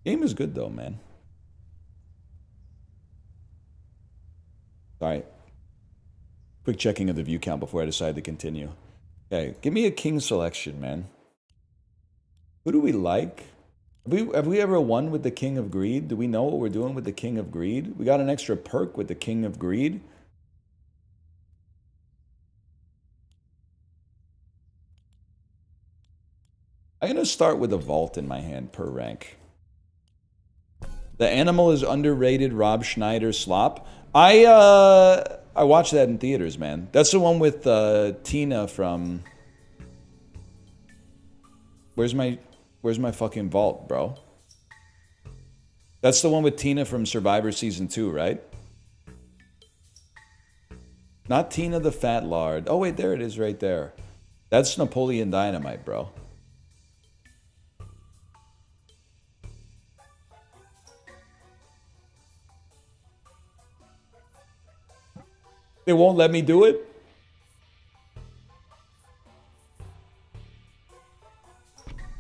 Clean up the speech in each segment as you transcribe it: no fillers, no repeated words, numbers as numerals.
Game is good though, man. All right. Quick checking of the view count before I decide to continue. Okay, give me a king selection, man. Who do we like? Have we ever won with the King of Greed? Do we know what we're doing with the King of Greed? We got an extra perk with the King of Greed. I'm gonna start with a vault in my hand per rank. The Animal is underrated. Rob Schneider slop. I watched that in theaters, man. That's the one with Tina from. Where's my fucking vault, bro? That's the one with Tina from Survivor Season 2, right? Not Tina the Fat Lard. Oh, wait, there it is right there. That's Napoleon Dynamite, bro. They won't let me do it?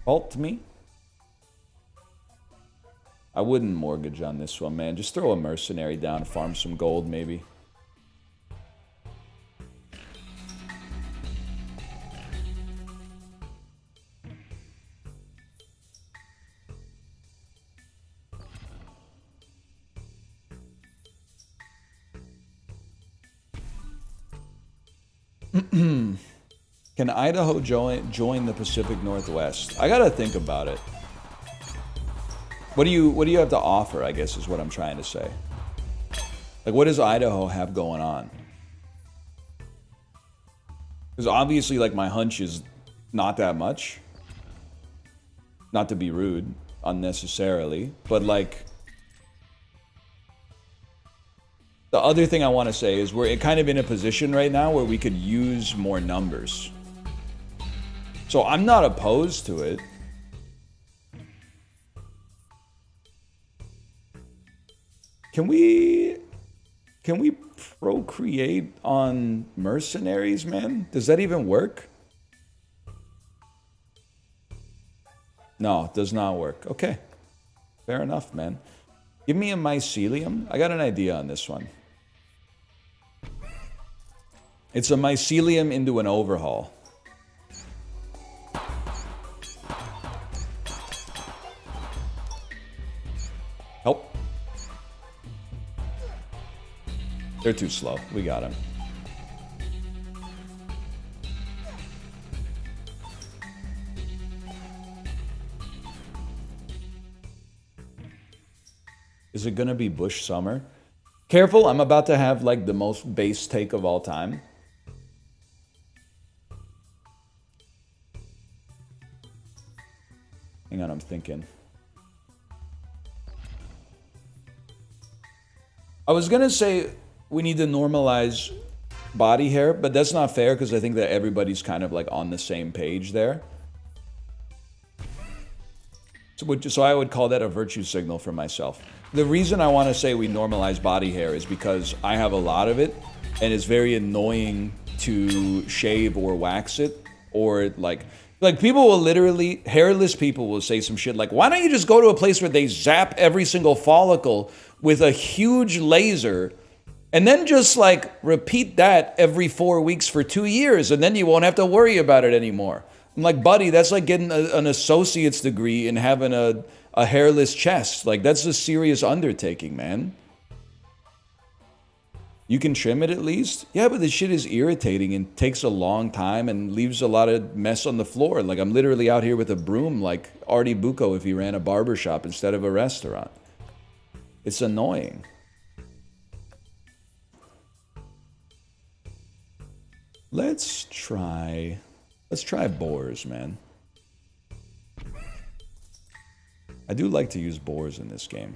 Vault me? I wouldn't mortgage on this one, man. Just throw a mercenary down, farm some gold, maybe. Can Idaho join the Pacific Northwest? I gotta think about it. What do you have to offer, I guess is what I'm trying to say. Like, what does Idaho have going on? Because obviously, like, my hunch is not that much. Not to be rude, unnecessarily, but like, the other thing I want to say is we're kind of in a position right now where we could use more numbers. So I'm not opposed to it. Can we procreate on mercenaries, man? Does that even work? No, it does not work. Okay. Fair enough, man. Give me a mycelium. I got an idea on this one. It's a mycelium into an overhaul. Help. They're too slow. We got him. Is it gonna be Bush Summer? Careful, I'm about to have like the most base take of all time. Hang on, I'm thinking. I was gonna say we need to normalize body hair, but that's not fair because I think that everybody's kind of like on the same page there. So I would call that a virtue signal for myself. The reason I want to say we normalize body hair is because I have a lot of it, and it's very annoying to shave or wax it, or like people will literally, hairless people will say some shit like, why don't you just go to a place where they zap every single follicle with a huge laser, and then just like repeat that every 4 weeks for 2 years, and then you won't have to worry about it anymore. I'm like, buddy, that's like getting an associate's degree and having a hairless chest. Like, that's a serious undertaking, man. You can trim it at least? Yeah, but the shit is irritating and takes a long time and leaves a lot of mess on the floor. Like, I'm literally out here with a broom like Artie Bucco if he ran a barbershop instead of a restaurant. It's annoying. Let's try boars, man. I do like to use boars in this game.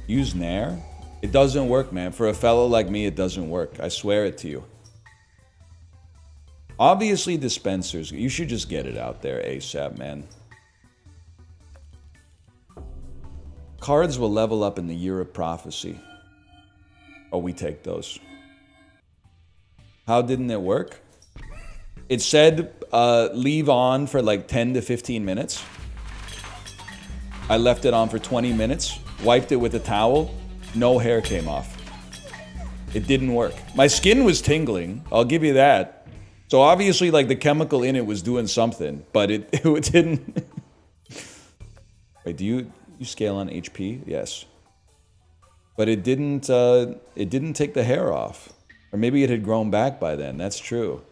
Use Nair? It doesn't work, man. For a fellow like me, it doesn't work. I swear it to you. Obviously, dispensers. You should just get it out there ASAP, man. Cards will level up in the Year of Prophecy. Oh, we take those. How didn't it work? It said leave on for like 10 to 15 minutes. I left it on for 20 minutes, wiped it with a towel, no hair came off. It didn't work. My skin was tingling, I'll give you that. So obviously like the chemical in it was doing something, but it didn't. Wait, do you scale on HP? Yes. But it didn't take the hair off. Or maybe it had grown back by then, that's true.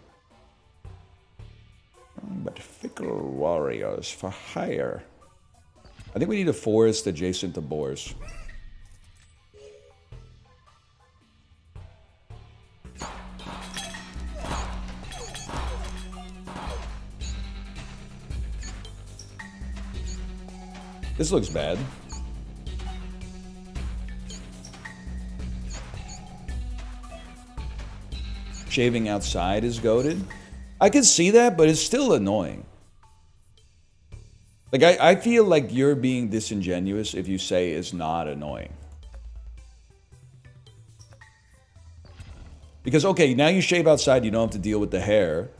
But fickle warriors for hire. I think we need a forest adjacent to boars. This looks bad. Shaving outside is goated. I can see that, but it's still annoying. Like, I feel like you're being disingenuous if you say it's not annoying. Because, okay, now you shave outside, you don't have to deal with the hair.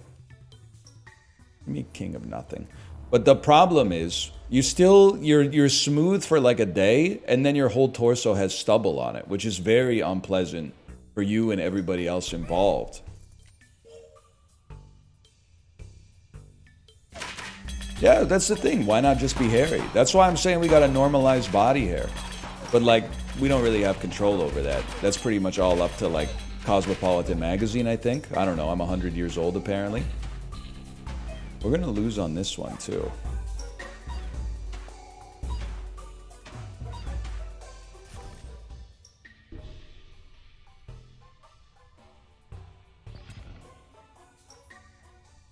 Me, king of nothing. But the problem is, you're smooth for like a day, and then your whole torso has stubble on it, which is very unpleasant for you and everybody else involved. Yeah, that's the thing. Why not just be hairy? That's why I'm saying we gotta normalize body hair. But like, we don't really have control over that. That's pretty much all up to like Cosmopolitan magazine, I think. I don't know, I'm 100 years old apparently. We're gonna lose on this one too.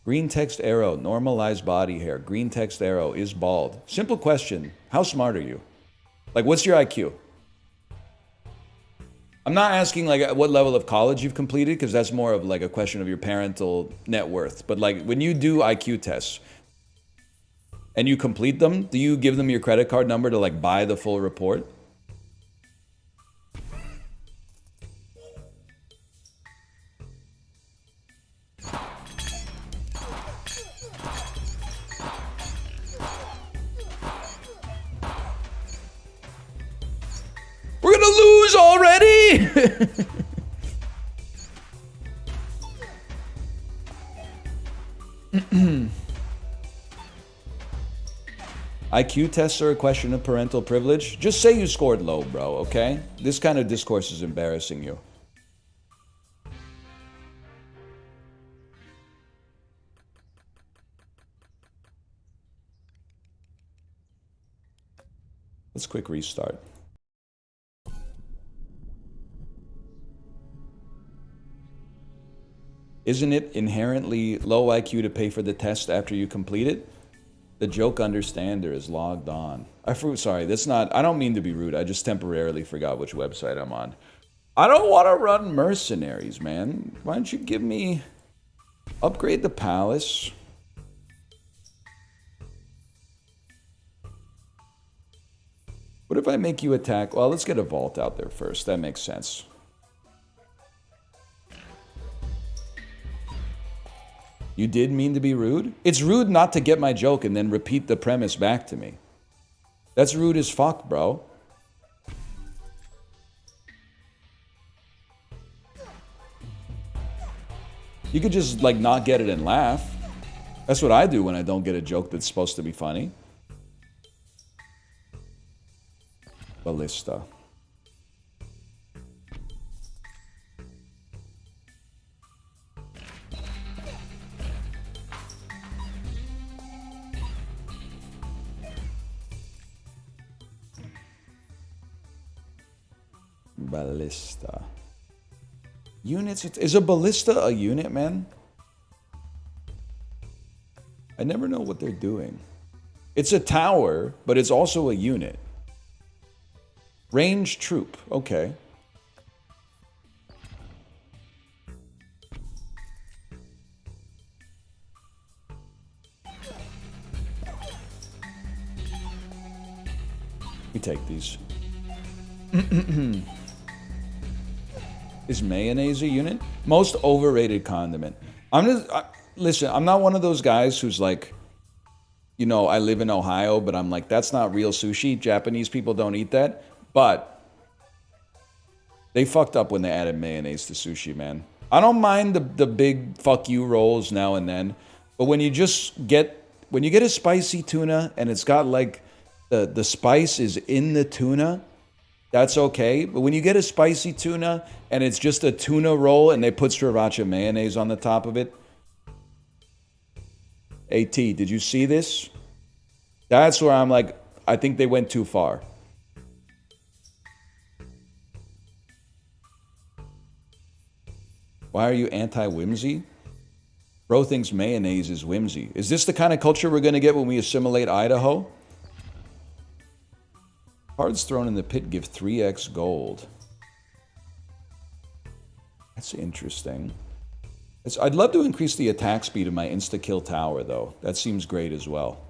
Green text arrow, normalize body hair. Green text arrow is bald. Simple question. How smart are you? Like, what's your IQ? I'm not asking like what level of college you've completed, because that's more of like a question of your parental net worth. But like when you do IQ tests and you complete them, do you give them your credit card number to like buy the full report? We're gonna lose already! IQ tests are a question of parental privilege. Just say you scored low, bro, okay? This kind of discourse is embarrassing you. Let's quick restart. Isn't it inherently low IQ to pay for the test after you complete it? The joke understander is logged on. Sorry, that's not, I don't mean to be rude. I just temporarily forgot which website I'm on. I don't want to run mercenaries, man. Why don't you give me, upgrade the palace. What if I make you attack? Well, let's get a vault out there first. That makes sense. You did mean to be rude? It's rude not to get my joke and then repeat the premise back to me. That's rude as fuck, bro. You could just, like, not get it and laugh. That's what I do when I don't get a joke that's supposed to be funny. Ballista. Ballista. Units? Is a ballista a unit, man? I never know what they're doing. It's a tower, but it's also a unit. Range troop. Okay. We take these. Is mayonnaise a unit? Most overrated condiment. Listen, I'm not one of those guys who's like, you know, I live in Ohio, but I'm like, that's not real sushi. Japanese people don't eat that. But they fucked up when they added mayonnaise to sushi, man. I don't mind the big fuck you rolls now and then, but when you get a spicy tuna and it's got like the spice is in the tuna, that's okay. But when you get a spicy tuna and it's just a tuna roll and they put sriracha mayonnaise on the top of it. AT, did you see this? That's where I'm like, I think they went too far. Why are you anti-whimsy? Bro thinks mayonnaise is whimsy. Is this the kind of culture we're going to get when we assimilate Idaho? Cards thrown in the pit give 3x gold. That's interesting. I'd love to increase the attack speed of my insta-kill tower, though. That seems great as well.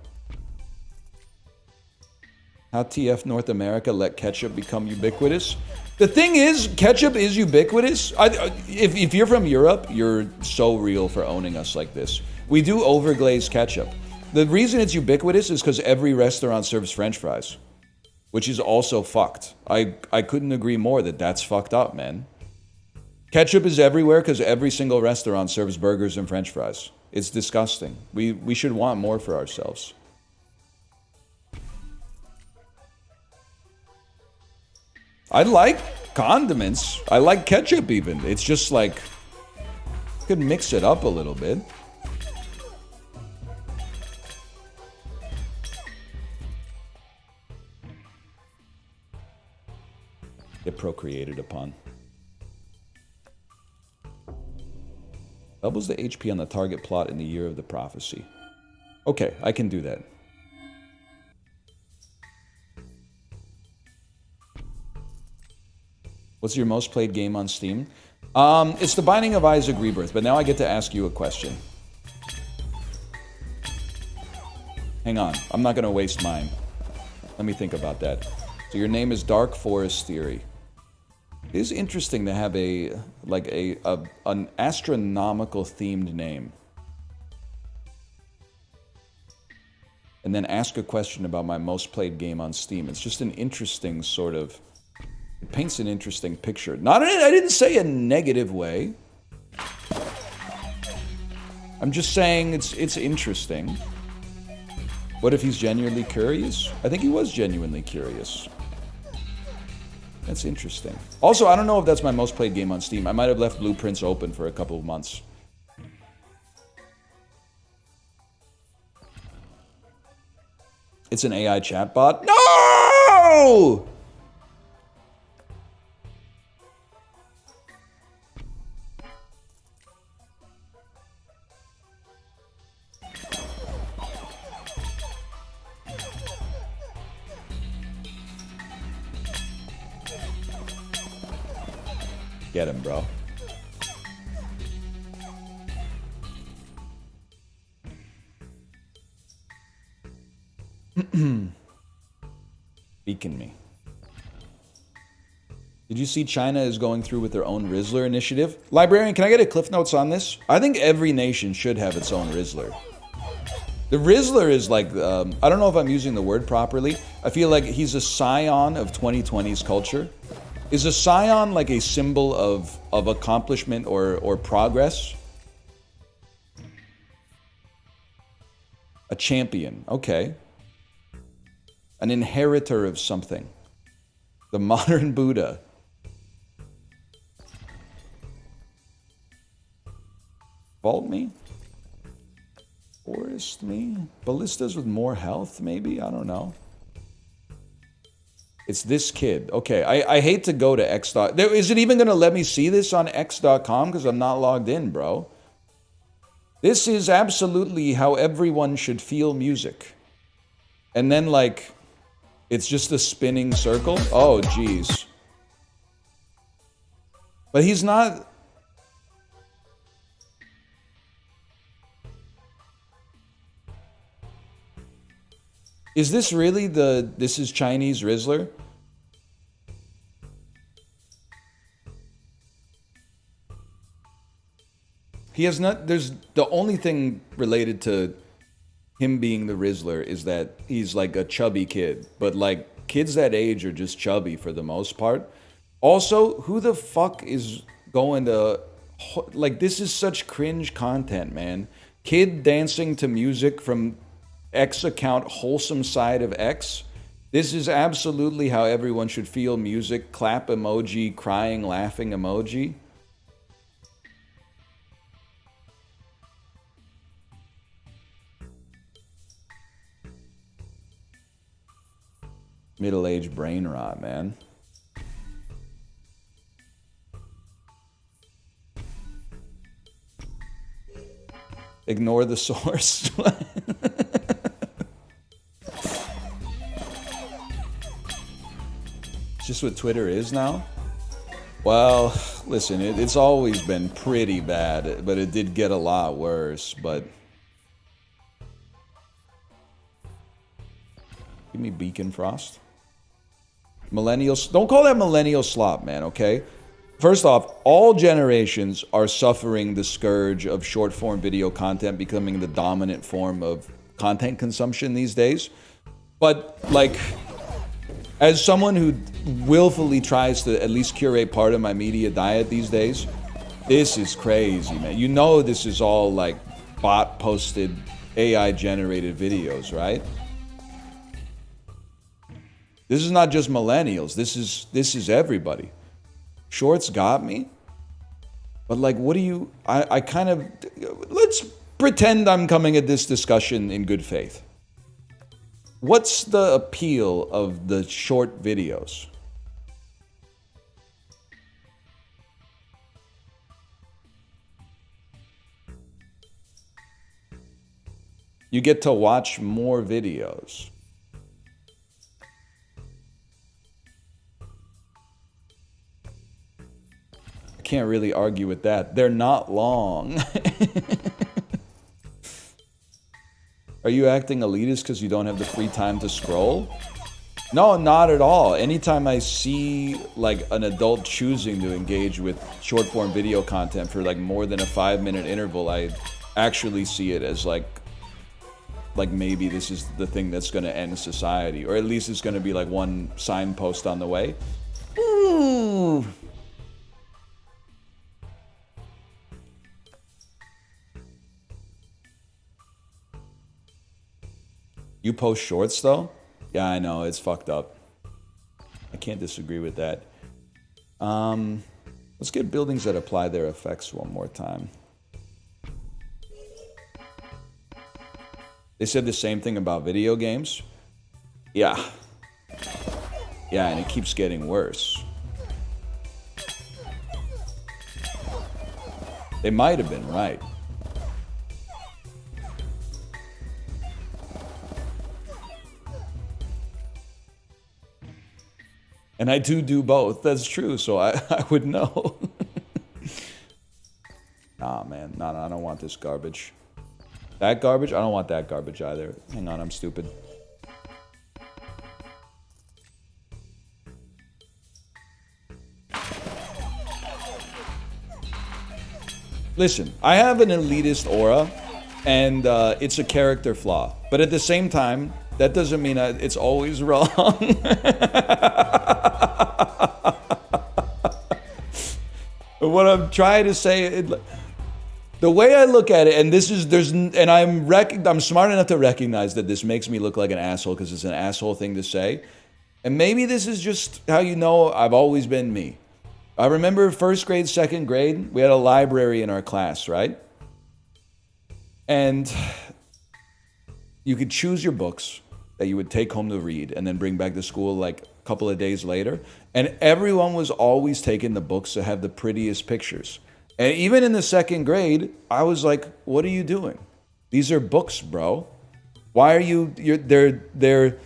How TF North America let ketchup become ubiquitous? The thing is, ketchup is ubiquitous. If you're from Europe, you're so real for owning us like this. We do overglaze ketchup. The reason it's ubiquitous is because every restaurant serves French fries, which is also fucked. I couldn't agree more that that's fucked up, man. Ketchup is everywhere because every single restaurant serves burgers and French fries. It's disgusting. We should want more for ourselves. I like condiments. I like ketchup even. It's just like, you could mix it up a little bit. Get procreated upon. Doubles the HP on the target plot in the year of the prophecy. Okay, I can do that. What's your most played game on Steam? It's The Binding of Isaac Rebirth, but now I get to ask you a question. Hang on, I'm not gonna waste mine. Let me think about that. So your name is Dark Forest Theory. It is interesting to have an astronomical themed name. And then ask a question about my most played game on Steam. It's just an interesting sort of... It paints an interesting picture. I didn't say a negative way. I'm just saying it's interesting. What if he's genuinely curious? I think he was genuinely curious. That's interesting. Also, I don't know if that's my most played game on Steam. I might have left Blueprints open for a couple of months. It's an AI chatbot? No! Get him, bro. Beacon me. Did you see China is going through with their own Rizzler initiative? Librarian, can I get a Cliff Notes on this? I think every nation should have its own Rizzler. The Rizzler is like, I don't know if I'm using the word properly. I feel like he's a scion of 2020's culture. Is a scion like a symbol of accomplishment or progress? A champion, okay. An inheritor of something. The modern Buddha. Vault me? Forest me? Ballistas with more health, maybe? I don't know. It's this kid. Okay, I hate to go to X. Is it even going to let me see this on X.com? Because I'm not logged in, bro. This is absolutely how everyone should feel music. And then, like, it's just a spinning circle? Oh, jeez. But he's not... Is this really this is Chinese Rizzler? He has not. There's the only thing related to him being the Rizzler is that he's like a chubby kid. But like kids that age are just chubby for the most part. Also, who the fuck is going to like this is such cringe content, man. Kid dancing to music from X account wholesome side of X. This is absolutely how everyone should feel music. Clap emoji, crying, laughing emoji. Middle-aged brain rot, man. Ignore the source. It's just what Twitter is now? Well, listen, it's always been pretty bad, but it did get a lot worse, but... Give me Beacon Frost. Millennials, don't call that millennial slop, man, okay? First off, all generations are suffering the scourge of short-form video content becoming the dominant form of content consumption these days. But, like, as someone who willfully tries to at least curate part of my media diet these days, this is crazy, man. You know this is all, like, bot-posted, AI-generated videos, right? This is not just millennials. This is everybody. Shorts got me. But like, what do you... I kind of... Let's pretend I'm coming at this discussion in good faith. What's the appeal of the short videos? You get to watch more videos. Can't really argue with that. They're not long. Are you acting elitist because you don't have the free time to scroll? No, not at all. Anytime I see like an adult choosing to engage with short form video content for like more than a 5-minute interval, I actually see it as like maybe this is the thing that's going to end society, or at least it's going to be like one signpost on the way. Ooh. You post shorts though? Yeah, I know, it's fucked up. I can't disagree with that. Let's get buildings that apply their effects one more time. They said the same thing about video games. Yeah. Yeah, and it keeps getting worse. They might have been right. And I do both. That's true, so I would know. Nah, man. No, I don't want this garbage. That garbage? I don't want that garbage either. Hang on, I'm stupid. Listen, I have an elitist aura, and it's a character flaw. But at the same time, that doesn't mean it's always wrong. What I'm trying to say, the way I look at it, and this is I'm smart enough to recognize that this makes me look like an asshole because it's an asshole thing to say, and maybe this is just how you know I've always been me. I remember first grade, second grade, we had a library in our class, right? And you could choose your books that you would take home to read and then bring back to school like a couple of days later. And everyone was always taking the books that have the prettiest pictures. And even in the second grade, I was like, what are you doing? These are books, bro. Why are they're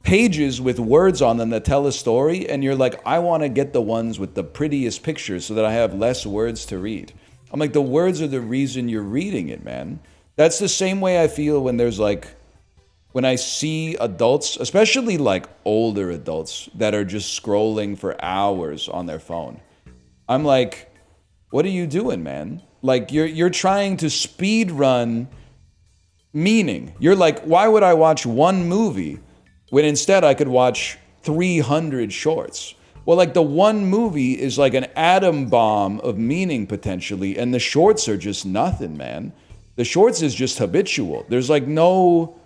pages with words on them that tell a story, and you're like, I want to get the ones with the prettiest pictures so that I have less words to read. I'm like, the words are the reason you're reading it, man. That's the same way I feel when there's like, when I see adults, especially like older adults that are just scrolling for hours on their phone. I'm like, what are you doing, man? Like you're trying to speed run meaning. You're like, why would I watch one movie when instead I could watch 300 shorts? Well, like the one movie is like an atom bomb of meaning potentially, and the shorts are just nothing, man. The shorts is just habitual. There's like no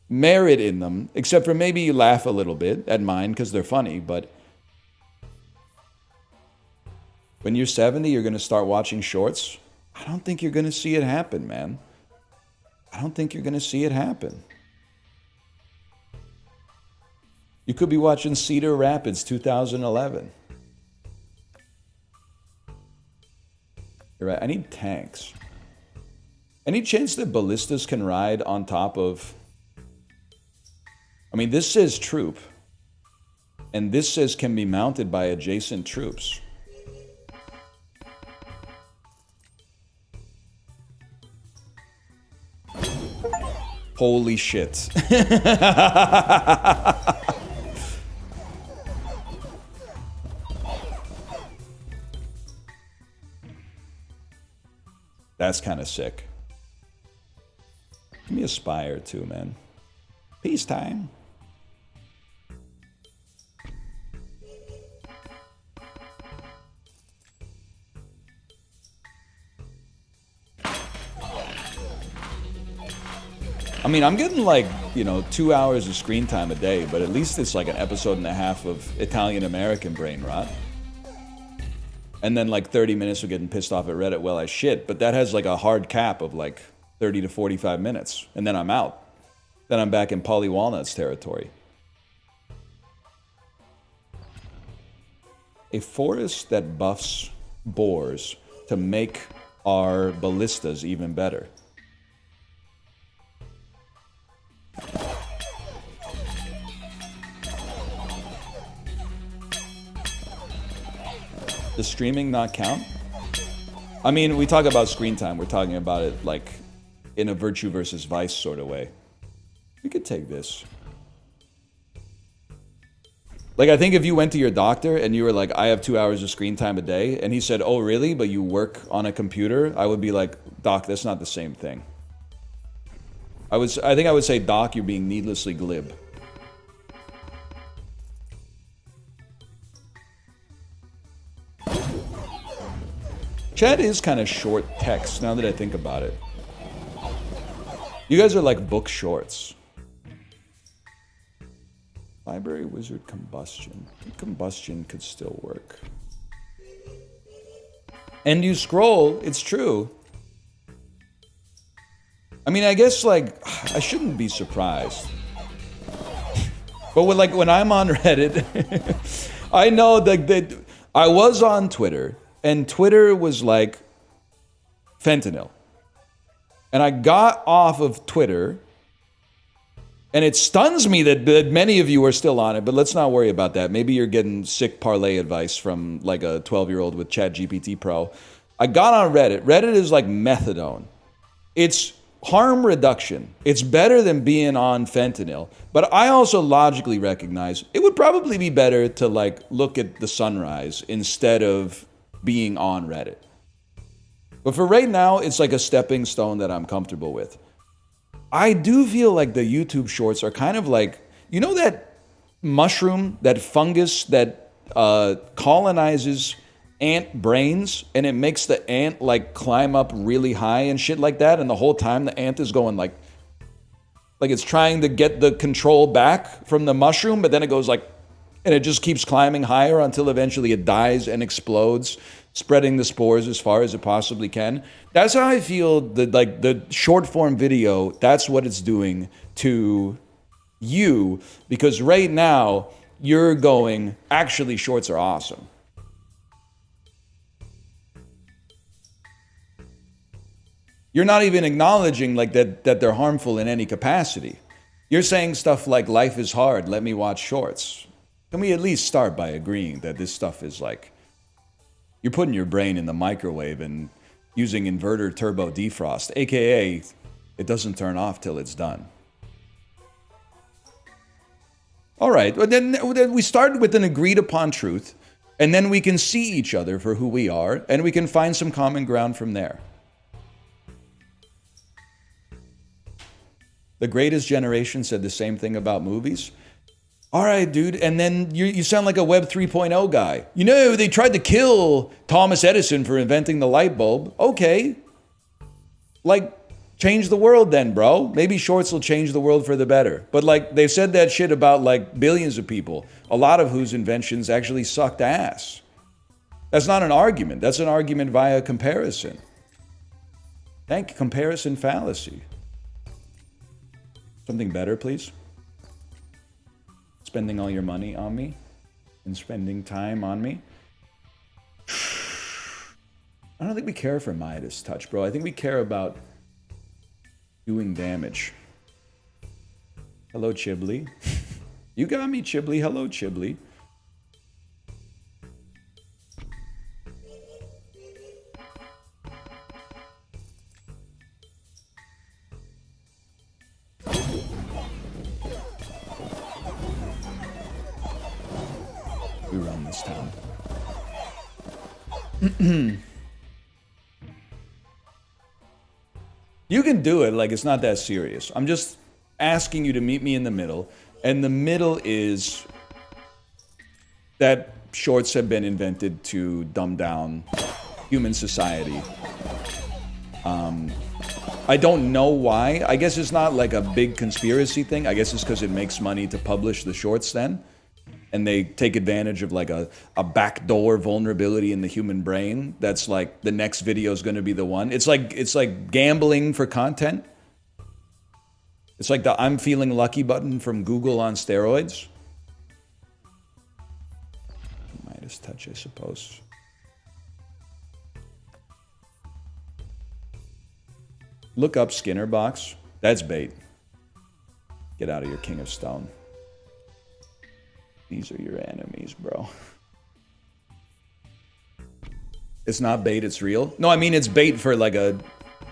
merit in them, except for maybe you laugh a little bit at mine because they're funny, but when you're 70, you're going to start watching shorts? I don't think you're going to see it happen, man. I don't think you're going to see it happen. You could be watching Cedar Rapids 2011. You're right. I need tanks. Any chance that ballistas can ride on top of... I mean, this says troop. And this says can be mounted by adjacent troops. Holy shit. That's kind of sick. Give me a spire too, man. Peacetime. I mean, I'm getting like, 2 hours of screen time a day, but at least it's like an episode and a half of Italian-American brain rot. And then like 30 minutes of getting pissed off at Reddit while I shit, but that has like a hard cap of like 30 to 45 minutes, and then I'm out. Then I'm back in Polly Walnuts territory. A forest that buffs boars to make our ballistas even better. Does streaming not count? I mean, we talk about screen time. We're talking about it like in a virtue versus vice sort of way. We could take this. Like, I think if you went to your doctor and you were like, I have 2 hours of screen time a day, and he said, oh, really? But you work on a computer? I would be like, Doc, that's not the same thing. I think I would say, Doc, you're being needlessly glib. Chat is kind of short text, now that I think about it. You guys are like book shorts. Library Wizard Combustion. Combustion could still work. And you scroll, it's true. I mean, I guess, like, I shouldn't be surprised. But when I'm on Reddit, I know that I was on Twitter, and Twitter was like fentanyl. And I got off of Twitter, and it stuns me that many of you are still on it, but let's not worry about that. Maybe you're getting sick parlay advice from like a 12-year-old with ChatGPT Pro. I got on Reddit. Reddit is like methadone. It's harm reduction. It's better than being on fentanyl. But I also logically recognize it would probably be better to like look at the sunrise instead of being on Reddit. But for right now, it's like a stepping stone that I'm comfortable with. I do feel like the YouTube shorts are kind of like, you know that mushroom, that fungus that colonizes ant brains, and it makes the ant like climb up really high and shit like that, and the whole time the ant is going like it's trying to get the control back from the mushroom, but then it goes like, and it just keeps climbing higher until eventually it dies and explodes, spreading the spores as far as it possibly can. That's how I feel the short form video, that's what it's doing to you, because right now you're going, actually shorts are awesome. You're not even acknowledging like that they're harmful in any capacity. You're saying stuff like, life is hard, let me watch shorts. Can we at least start by agreeing that this stuff is like, you're putting your brain in the microwave and using inverter turbo defrost, aka it doesn't turn off till it's done. All right, well, then we start with an agreed upon truth, and then we can see each other for who we are, and we can find some common ground from there. The greatest generation said the same thing about movies. All right, dude. And then you sound like a Web 3.0 guy. You know, they tried to kill Thomas Edison for inventing the light bulb. Okay. Like, change the world then, bro. Maybe shorts will change the world for the better. But like, they've said that shit about like billions of people, a lot of whose inventions actually sucked ass. That's not an argument. That's an argument via comparison. Thank you. Comparison fallacy. Something better, please. Spending all your money on me and spending time on me. I don't think we care for Midas touch, bro. I think we care about doing damage. Hello, Chibli. You got me, Chibli. Hello, Chibli. We run this town. You can do it, like it's not that serious. I'm just asking you to meet me in the middle. And the middle is that shorts have been invented to dumb down human society. I don't know why. I guess it's not like a big conspiracy thing. I guess it's because it makes money to publish the shorts then. And they take advantage of like a backdoor vulnerability in the human brain. That's like the next video is going to be the one. It's like gambling for content. It's like the I'm feeling lucky button from Google on steroids. Midas touch, I suppose. Look up Skinner box. That's bait. Get out of your King of Stone. These are your enemies, bro. It's not bait, it's real. No, I mean, it's bait for like a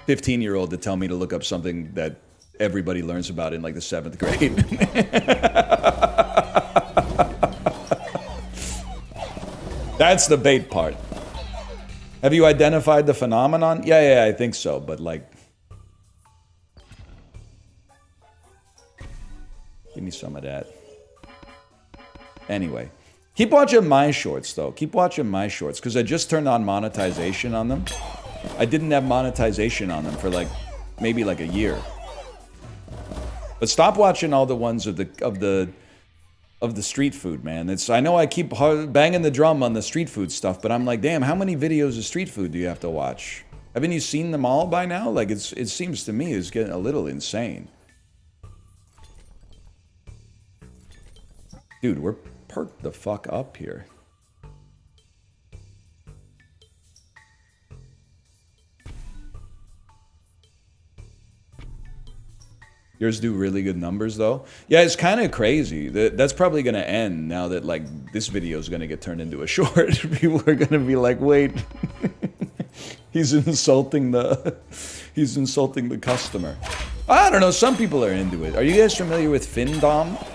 15-year-old to tell me to look up something that everybody learns about in like the 7th grade. That's the bait part. Have you identified the phenomenon? Yeah, I think so, but like... Give me some of that. Anyway, keep watching my shorts, though. Keep watching my shorts, because I just turned on monetization on them. I didn't have monetization on them for like, maybe like a year. But stop watching all the ones of the street food, man. I know I keep banging the drum on the street food stuff, but I'm like, damn, how many videos of street food do you have to watch? Haven't you seen them all by now? Like, it seems to me it's getting a little insane. Dude, we're perked the fuck up here. Yours do really good numbers, though. Yeah, it's kind of crazy. That's probably going to end now that, like, this video is going to get turned into a short. People are going to be like, wait. He's insulting the customer. I don't know. Some people are into it. Are you guys familiar with Findom?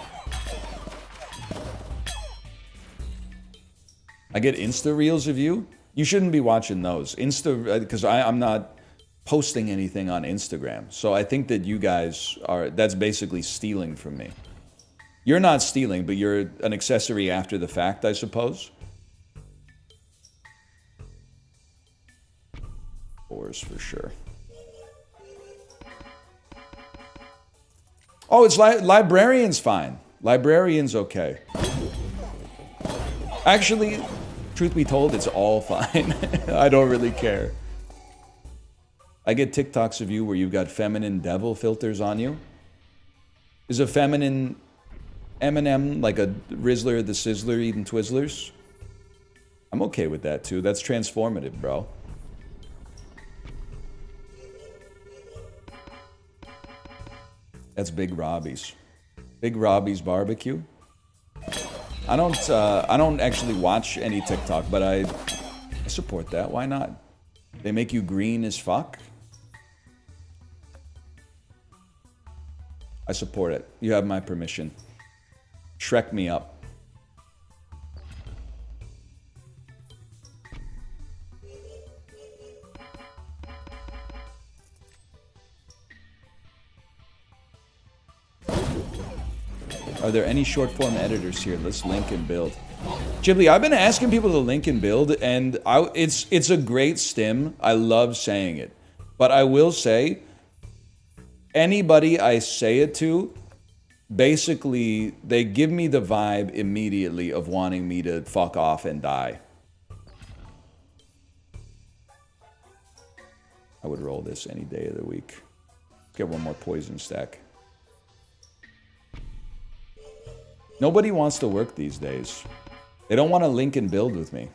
I get Insta Reels of you. You shouldn't be watching those. Because I'm not posting anything on Instagram. So I think that you guys that's basically stealing from me. You're not stealing, but you're an accessory after the fact, I suppose. Fours for sure. Oh, it's Librarian's fine. Librarian's okay. Actually, truth be told, it's all fine. I don't really care. I get TikToks of you where you've got feminine devil filters on you. Is a feminine Eminem like a Rizzler the Sizzler eating Twizzlers? I'm okay with that too. That's transformative, bro. That's Big Robbie's. Big Robbie's barbecue. I don't actually watch any TikTok, but I support that. Why not? They make you green as fuck. I support it. You have my permission. Shrek me up. Are there any short form editors here? Let's link and build. Ghibli, I've been asking people to link and build, and it's a great stim. I love saying it. But I will say, anybody I say it to, basically, they give me the vibe immediately of wanting me to fuck off and die. I would roll this any day of the week. Let's get one more poison stack. Nobody wants to work these days. They don't want to link and build with me.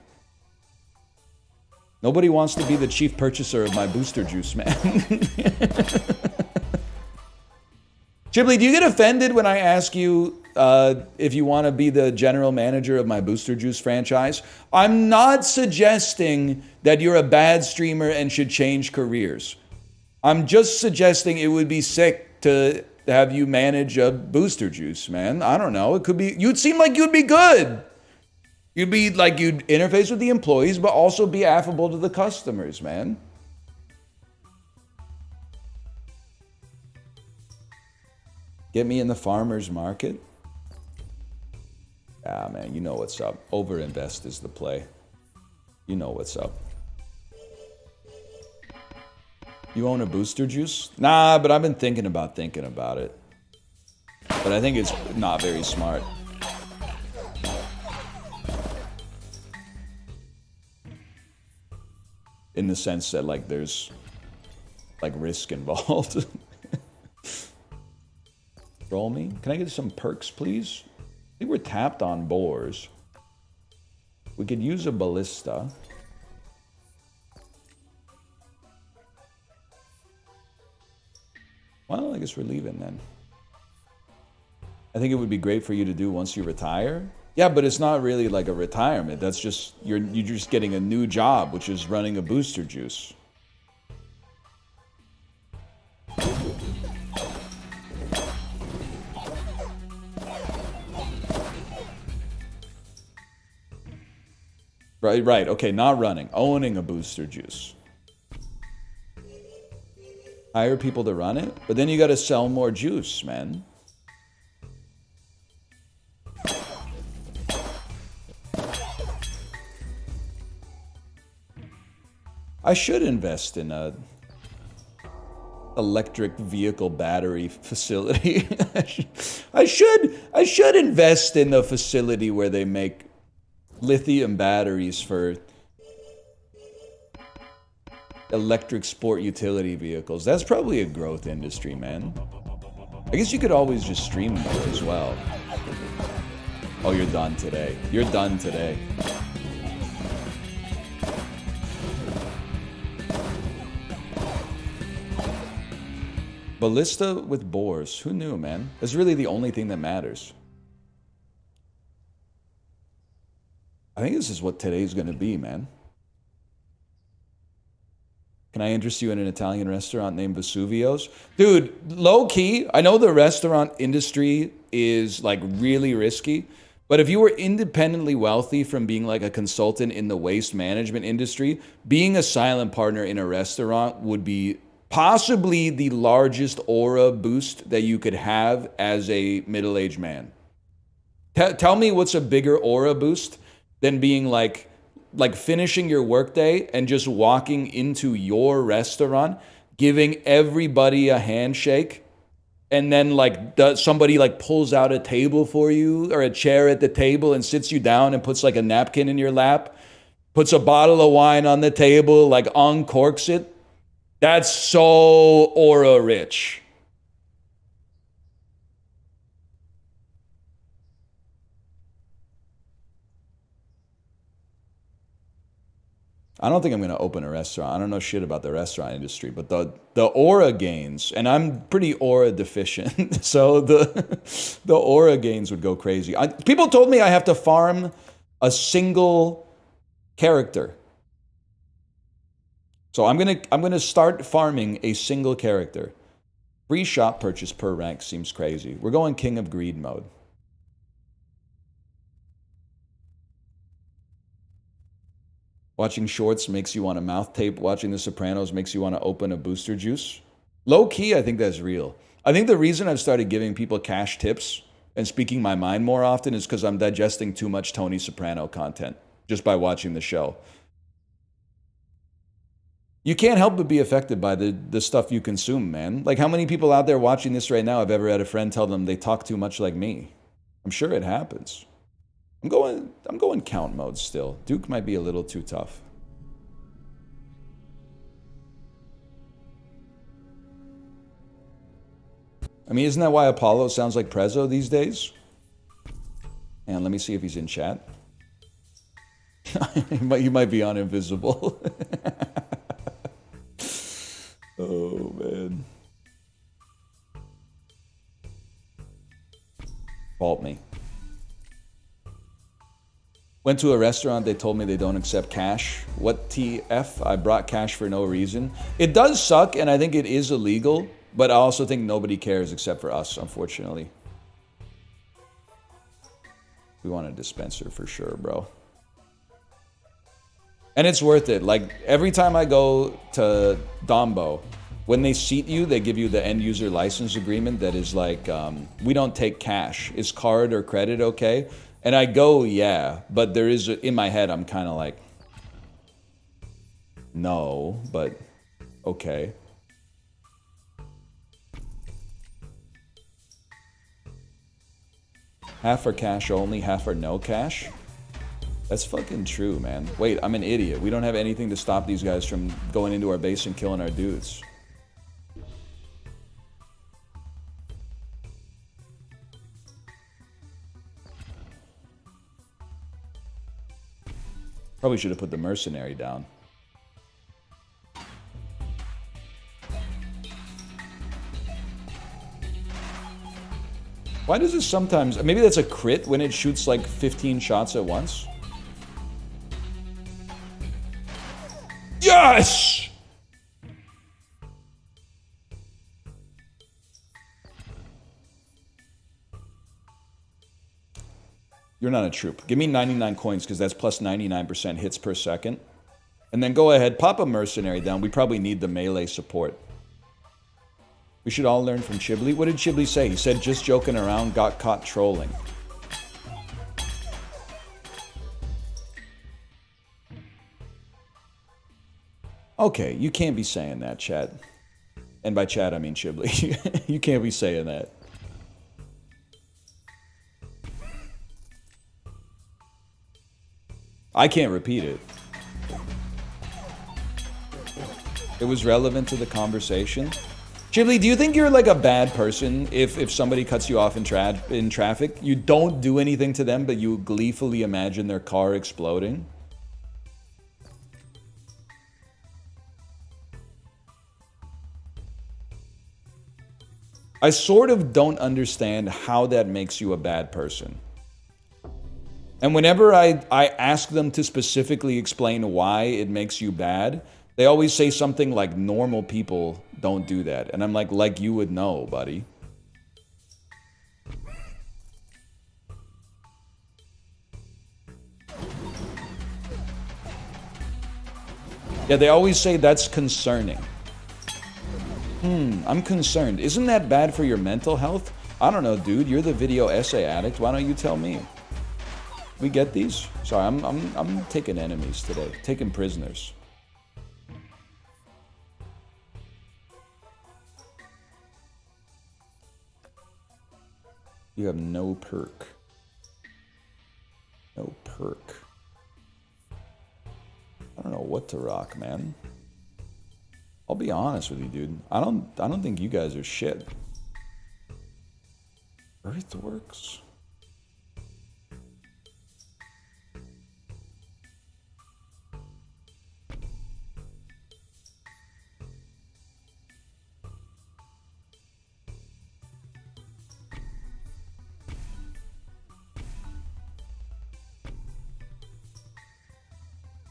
Nobody wants to be the chief purchaser of my booster juice, man. Ghibli, do you get offended when I ask you if you want to be the general manager of my booster juice franchise? I'm not suggesting that you're a bad streamer and should change careers. I'm just suggesting it would be sick to have you manage a booster juice, man. I don't know. It could be, you'd seem like you'd be good. You'd be like, you'd interface with the employees, but also be affable to the customers, man. Get me in the farmer's market. Ah, man, you know what's up. Overinvest is the play. You know what's up. You own a booster juice? Nah, but I've been thinking about it. But I think it's not very smart. In the sense that, like, there's, like, risk involved. Roll me. Can I get some perks, please? I think we're tapped on boars. We could use a ballista. Well, I guess we're leaving then. I think it would be great for you to do once you retire. Yeah, but it's not really like a retirement. That's just, you're just getting a new job, which is running a booster juice. Right, okay, not running, owning a booster juice. Hire people to run it, but then you gotta sell more juice, man. I should invest in a electric vehicle battery facility. I should invest in a facility where they make lithium batteries for electric sport utility vehicles. That's probably a growth industry, man. I guess you could always just stream more as well. Oh, you're done today. You're done today. Ballista with boars. Who knew, man? That's really the only thing that matters. I think this is what today's gonna be, man. Can I interest you in an Italian restaurant named Vesuvio's? Dude, low key, I know the restaurant industry is like really risky, but if you were independently wealthy from being like a consultant in the waste management industry, being a silent partner in a restaurant would be possibly the largest aura boost that you could have as a middle-aged man. Tell me what's a bigger aura boost than being like finishing your workday and just walking into your restaurant, giving everybody a handshake, and then like somebody like pulls out a table for you or a chair at the table and sits you down and puts like a napkin in your lap, puts a bottle of wine on the table, like uncorks it. That's so aura rich. I don't think I'm going to open a restaurant. I don't know shit about the restaurant industry, but the aura gains, and I'm pretty aura deficient, so the aura gains would go crazy. People told me I have to farm a single character. So I'm gonna start farming a single character. Free shop purchase per rank seems crazy. We're going King of Greed mode. Watching shorts makes you want to mouth tape. Watching The Sopranos makes you want to open a booster juice. Low key, I think that's real. I think the reason I've started giving people cash tips and speaking my mind more often is because I'm digesting too much Tony Soprano content just by watching the show. You can't help but be affected by the stuff you consume, man. Like, how many people out there watching this right now have ever had a friend tell them they talk too much like me? I'm sure it happens. I'm going count mode still. Duke might be a little too tough. I mean, isn't that why Apollo sounds like Prezzo these days? And let me see if he's in chat. You might be on invisible. Oh, man. Fault me. Went to a restaurant, they told me they don't accept cash. What TF? I brought cash for no reason. It does suck, and I think it is illegal, but I also think nobody cares except for us, unfortunately. We want a dispenser for sure, bro. And it's worth it. Like, every time I go to Dombo, when they seat you, they give you the end user license agreement that is like, we don't take cash. Is card or credit okay? And I go, yeah. But there is, in my head, I'm kind of like, no, but okay. Half for cash only, half for no cash? That's fucking true, man. Wait, I'm an idiot. We don't have anything to stop these guys from going into our base and killing our dudes. Probably should have put the mercenary down. Why does this sometimes... Maybe that's a crit when it shoots like 15 shots at once? Yes! You're not a troop. Give me 99 coins because that's plus 99% hits per second. And then go ahead, pop a mercenary down. We probably need the melee support. We should all learn from Chibli. What did Chibli say? He said, just joking around, got caught trolling. Okay, you can't be saying that, chat. And by chat, I mean Chibli. You can't be saying that. I can't repeat it. It was relevant to the conversation. Chibli, do you think you're like a bad person if somebody cuts you off in traffic? You don't do anything to them, but you gleefully imagine their car exploding? I sort of don't understand how that makes you a bad person. And whenever I ask them to specifically explain why it makes you bad, they always say something like, normal people don't do that. And I'm like you would know, buddy. Yeah, they always say that's concerning. I'm concerned. Isn't that bad for your mental health? I don't know, dude. You're the video essay addict. Why don't you tell me? We get these? Sorry, I'm taking enemies today. Taking prisoners. You have no perk. No perk. I don't know what to rock, man. I'll be honest with you, dude. I don't think you guys are shit. Earthworks?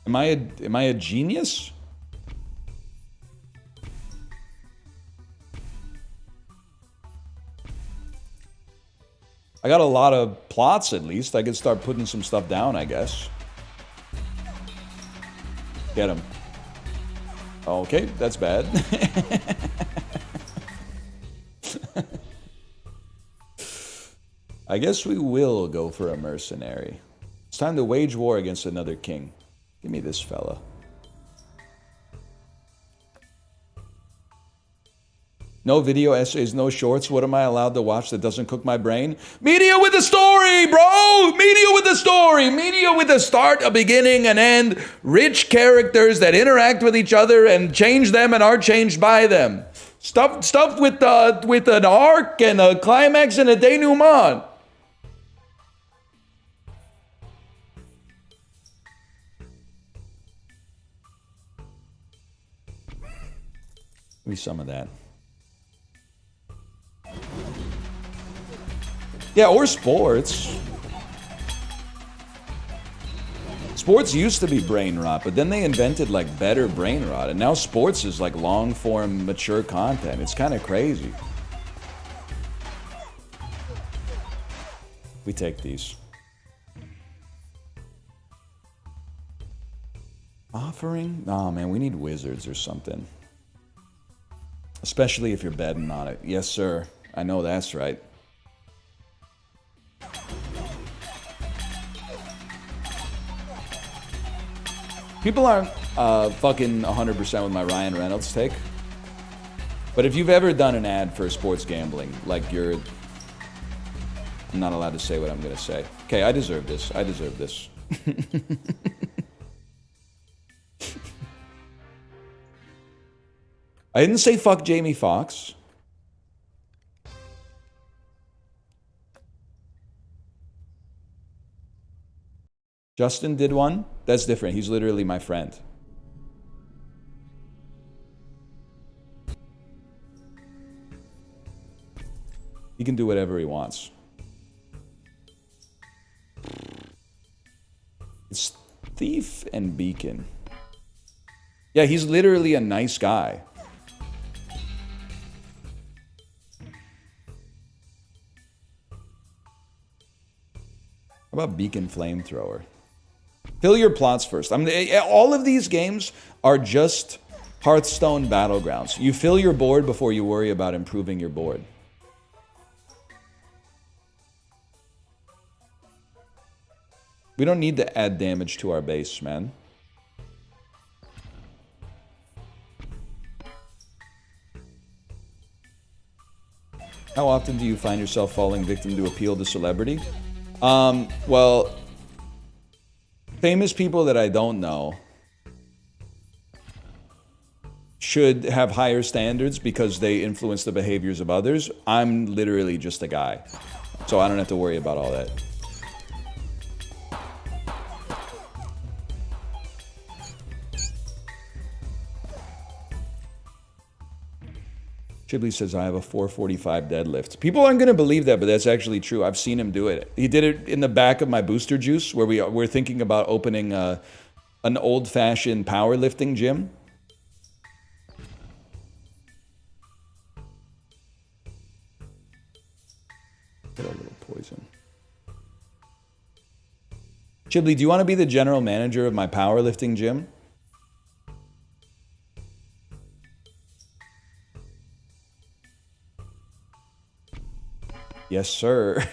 Am I a genius? I got a lot of plots, at least. I could start putting some stuff down, I guess. Get him. Okay, that's bad. I guess we will go for a mercenary. It's time to wage war against another king. Give me this fella. No video essays, no shorts. What am I allowed to watch that doesn't cook my brain? Media with a story, bro! Media with a story! Media with a start, a beginning, an end. Rich characters that interact with each other and change them and are changed by them. Stuff with an arc and a climax and a denouement. Give me some of that. Yeah, or sports. Sports used to be brain rot, but then they invented like better brain rot, and now sports is like long form, mature content. It's kind of crazy. We take these. Offering? Nah, man, we need wizards or something. Especially if you're betting on it. Yes, sir. I know that's right. People aren't fucking 100% with my Ryan Reynolds take. But if you've ever done an ad for sports gambling, like you're... I'm not allowed to say what I'm going to say. Okay, I deserve this. I deserve this. I didn't say fuck Jamie Foxx. Justin did one. That's different. He's literally my friend. He can do whatever he wants. It's Thief and Beacon. Yeah, he's literally a nice guy. How about Beacon Flamethrower? Fill your plots first. I mean, all of these games are just Hearthstone battlegrounds. You fill your board before you worry about improving your board. We don't need to add damage to our base, man. How often do you find yourself falling victim to appeal to celebrity? Well, famous people that I don't know should have higher standards because they influence the behaviors of others. I'm literally just a guy, so I don't have to worry about all that. Chibley says, I have a 445 deadlift. People aren't going to believe that, but that's actually true. I've seen him do it. He did it in the back of my booster juice, where we're thinking about opening an old-fashioned powerlifting gym. Get a little poison. Chibley, do you want to be the general manager of my powerlifting gym? Yes, sir.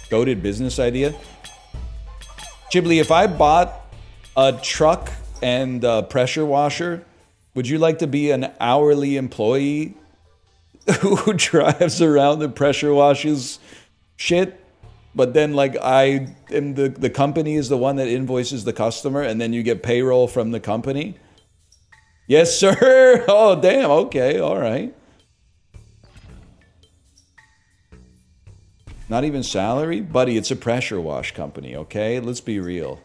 Goated business idea. Chibley, if I bought a truck and a pressure washer, would you like to be an hourly employee who drives around and pressure washes shit? But then, like, I am the company is the one that invoices the customer, and then you get payroll from the company? Yes, sir. Oh, damn. Okay. All right. Not even salary? Buddy, it's a pressure wash company, okay? Let's be real.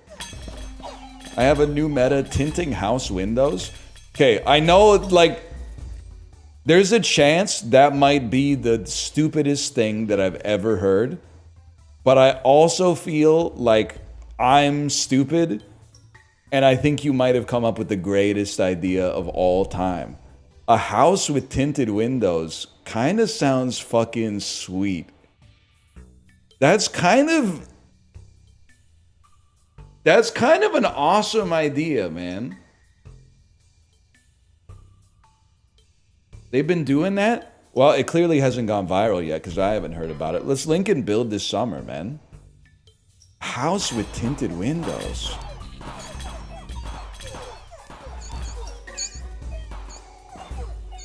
I have a new meta, tinting house windows. Okay, I know, like, there's a chance that might be the stupidest thing that I've ever heard. But I also feel like I'm stupid. And I think you might have come up with the greatest idea of all time. A house with tinted windows kind of sounds fucking sweet. That's kind of an awesome idea, man. They've been doing that? Well, it clearly hasn't gone viral yet because I haven't heard about it. Let's link and build this summer, man. House with tinted windows.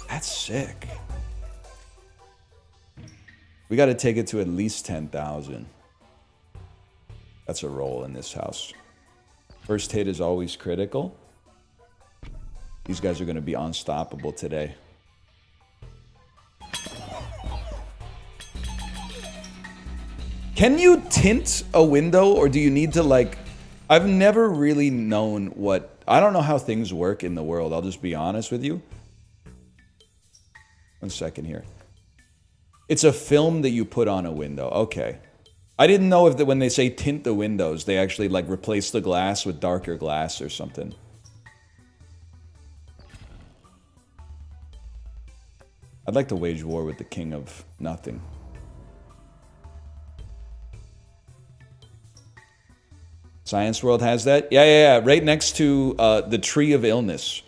That's sick. We got to take it to at least 10,000. That's a roll in this house. First hit is always critical. These guys are going to be unstoppable today. Can you tint a window, or do you need to, like... I've never really known what... I don't know how things work in the world. I'll just be honest with you. 1 second here. It's a film that you put on a window. Okay. I didn't know if when they say tint the windows, they actually, like, replace the glass with darker glass or something. I'd like to wage war with the king of nothing. Science World has that? Yeah. Right next to the tree of illness.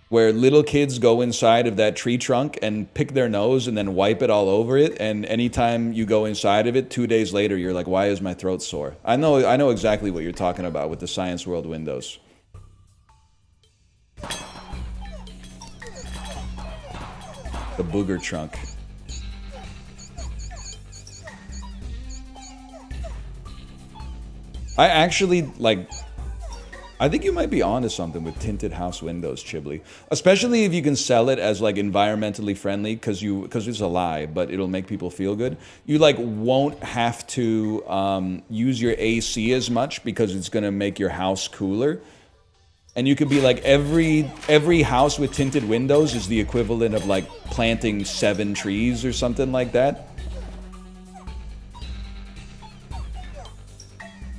Where little kids go inside of that tree trunk and pick their nose and then wipe it all over it. And anytime you go inside of it, 2 days later, you're like, why is my throat sore? I know exactly what you're talking about with the Science World windows. The booger trunk. I actually, like... I think you might be onto something with tinted house windows, Chibli. Especially if you can sell it as, like, environmentally friendly, because it's a lie, but it'll make people feel good. You, like, won't have to use your AC as much because it's going to make your house cooler. And you could be like, every house with tinted windows is the equivalent of, like, planting 7 trees or something like that.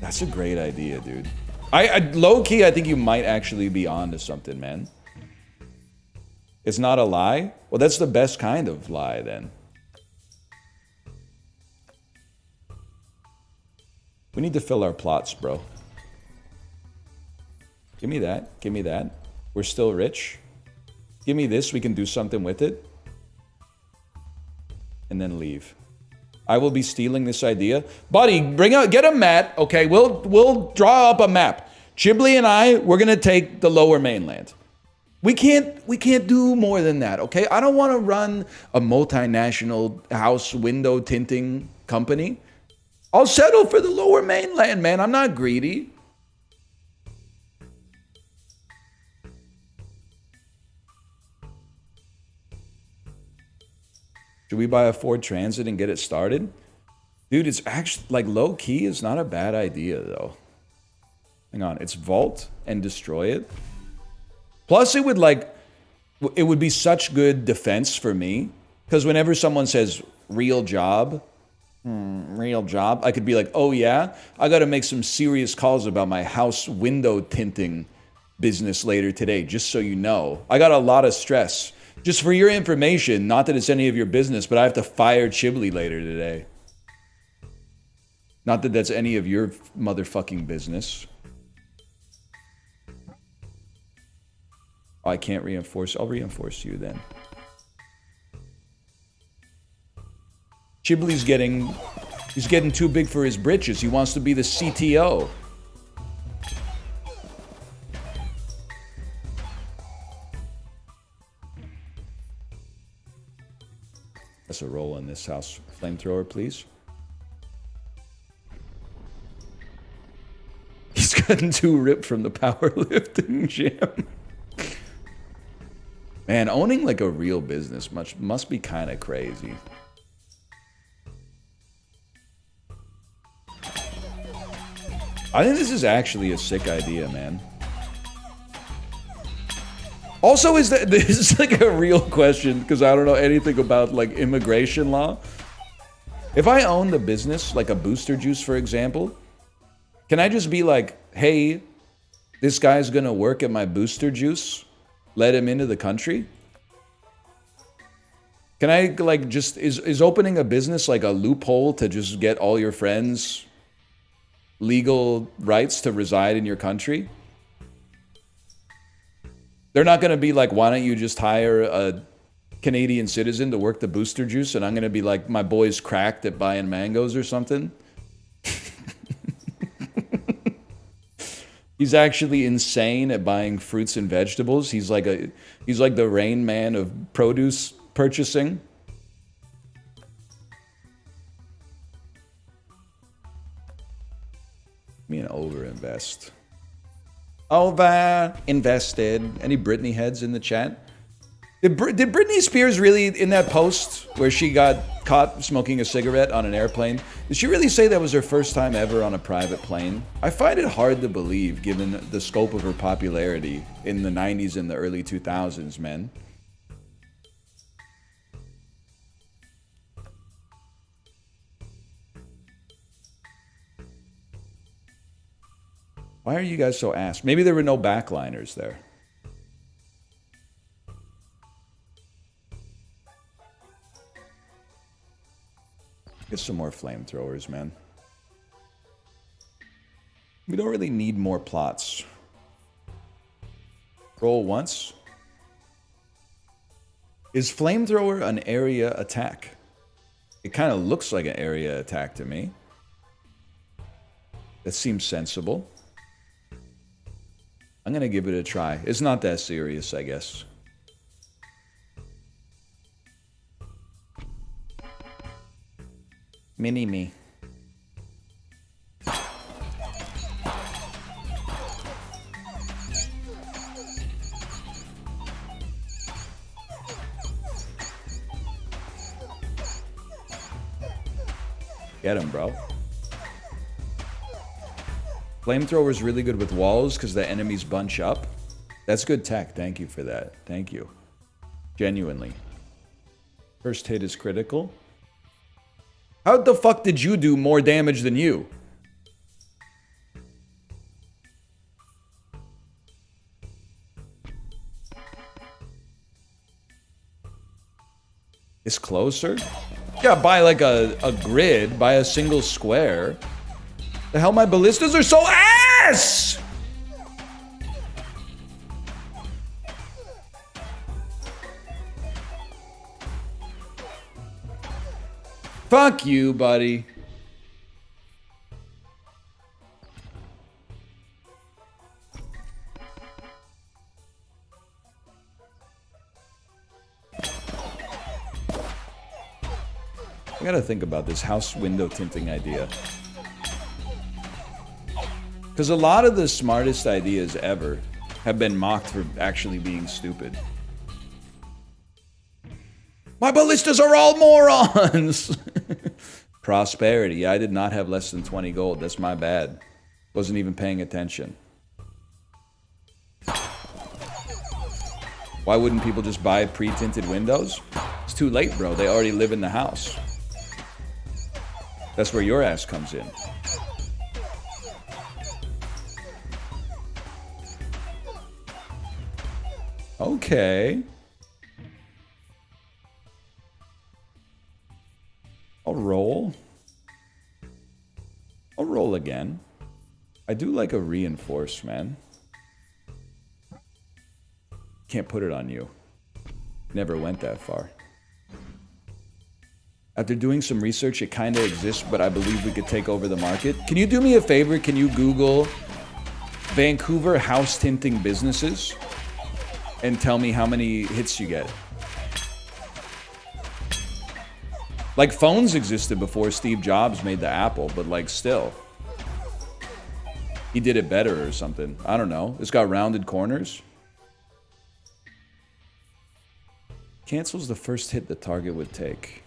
That's a great idea, dude. I low-key, I think you might actually be onto something, man. It's not a lie? Well, that's the best kind of lie, then. We need to fill our plots, bro. Give me that. Give me that. We're still rich. Give me this. We can do something with it. And then leave. I will be stealing this idea. Buddy, get a mat, okay? We'll draw up a map. Chibli and I, we're gonna take the lower mainland. We can't do more than that, okay? I don't want to run a multinational house window tinting company. I'll settle for the lower mainland, man. I'm not greedy. Should we buy a Ford Transit and get it started? Dude, it's actually, like, low-key, it's not a bad idea, though. Hang on, it's vault and destroy it. Plus, it would be such good defense for me. Because whenever someone says, real job, I could be like, oh yeah, I gotta make some serious calls about my house window tinting business later today, just so you know. I got a lot of stress. Just for your information, not that it's any of your business, but I have to fire Chibli later today. Not that that's any of your motherfucking business. Oh, I can't reinforce. I'll reinforce you then. Chibli's he's getting too big for his britches. He wants to be the CTO. That's a roll in this house. Flamethrower, please. He's gotten too ripped from the powerlifting gym. Man, owning like a real business must be kind of crazy. I think this is actually a sick idea, man. Also, this is like a real question, because I don't know anything about, like, immigration law. If I own the business, like a booster juice, for example, can I just be like, hey, this guy's gonna work at my booster juice, let him into the country? Can I, like, just, is opening a business like a loophole to just get all your friends legal rights to reside in your country? They're not going to be like, why don't you just hire Canadian citizen to work the booster juice, and I'm gonna be like, my boy's cracked at buying mangoes or something. He's actually insane at buying fruits and vegetables. He's like the Rain Man of produce purchasing. Me and overinvest. Over invested. Any Britney heads in the chat? Did Britney Spears really, in that post where she got caught smoking a cigarette on an airplane, did she really say that was her first time ever on a private plane? I find it hard to believe given the scope of her popularity in the 90s and the early 2000s, man. Why are you guys so ass? Maybe there were no backliners there. Get some more flamethrowers, man. We don't really need more plots. Roll once. Is flamethrower an area attack? It kind of looks like an area attack to me. That seems sensible. I'm gonna give it a try. It's not that serious, I guess. Mini-me. Get him, bro. Flamethrower's really good with walls because the enemies bunch up. That's good tech. Thank you for that. Thank you. Genuinely. First hit is critical. How the fuck did you do more damage than you? It's closer? Yeah, by like a grid, by a single square. The hell, my ballistas are so ass! Fuck you, buddy. I gotta think about this house window tinting idea. Because a lot of the smartest ideas ever have been mocked for actually being stupid. My ballistas are all morons! Prosperity. I did not have less than 20 gold. That's my bad. Wasn't even paying attention. Why wouldn't people just buy pre-tinted windows? It's too late, bro. They already live in the house. That's where your ass comes in. Okay. I'll roll. I'll roll again. I do like a reinforce, man. Can't put it on you. Never went that far. After doing some research, it kind of exists, but I believe we could take over the market. Can you do me a favor? Can you Google Vancouver house tinting businesses and tell me how many hits you get? Like, phones existed before Steve Jobs made the Apple, but like, still. He did it better or something. I don't know. It's got rounded corners. Cancels the first hit the target would take.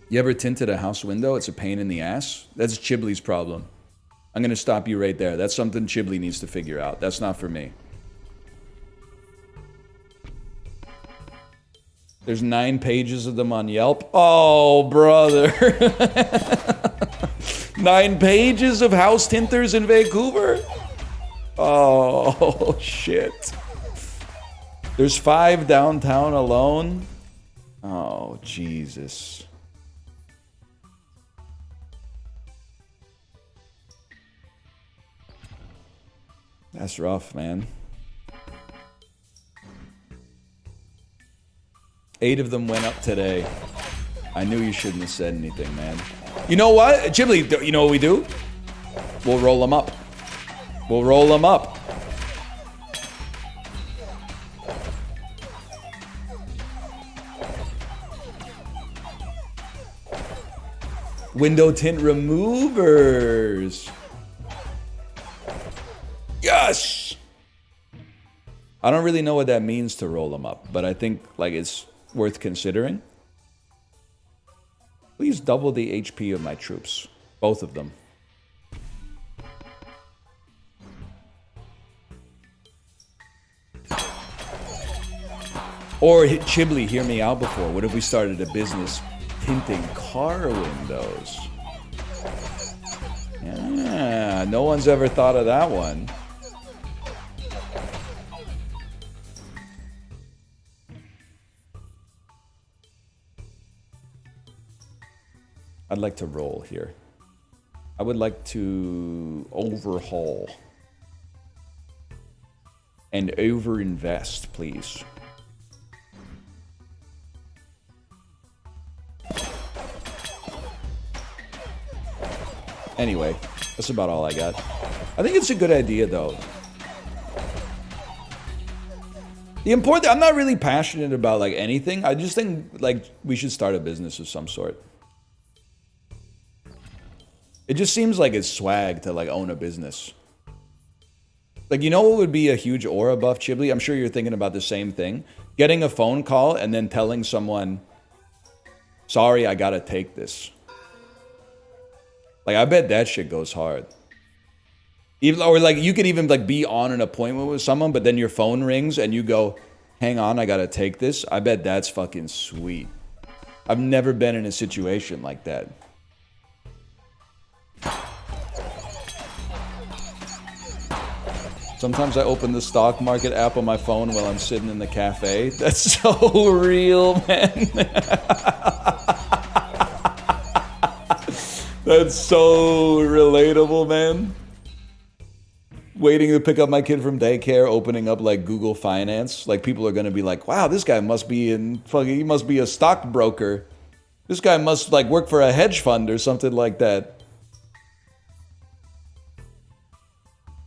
You ever tinted a house window? It's a pain in the ass. That's Chibley's problem. I'm going to stop you right there. That's something Chibley needs to figure out. That's not for me. There's 9 pages of them on Yelp. Oh, brother. 9 pages of house tinters in Vancouver? Oh, shit. There's 5 downtown alone? Oh, Jesus. That's rough, man. 8 of them went up today. I knew you shouldn't have said anything, man. You know what? Chibli, you know what we do? We'll roll them up. We'll roll them up. Window tint removers. Yes! I don't really know what that means to roll them up, but I think like it's worth considering. Please double the HP of my troops. Both of them. Or Chibli, hear me out before. What if we started a business tinting car windows? Yeah, no one's ever thought of that one. I'd like to roll here. I would like to overhaul and overinvest, please. Anyway, that's about all I got. I think it's a good idea, though. I'm not really passionate about like anything. I just think like we should start a business of some sort. It just seems like it's swag to like own a business. Like, you know what would be a huge aura buff, Chibli? I'm sure you're thinking about the same thing. Getting a phone call and then telling someone, sorry, I gotta take this. Like, I bet that shit goes hard. Even, or like, you could even like be on an appointment with someone, but then your phone rings and you go, hang on, I gotta take this. I bet that's fucking sweet. I've never been in a situation like that. Sometimes I open the stock market app on my phone while I'm sitting in the cafe. That's so real, man. That's so relatable, man. Waiting to pick up my kid from daycare, opening up like Google Finance. Like people are gonna be like, wow, this guy must be he must be a stockbroker. This guy must like work for a hedge fund or something like that.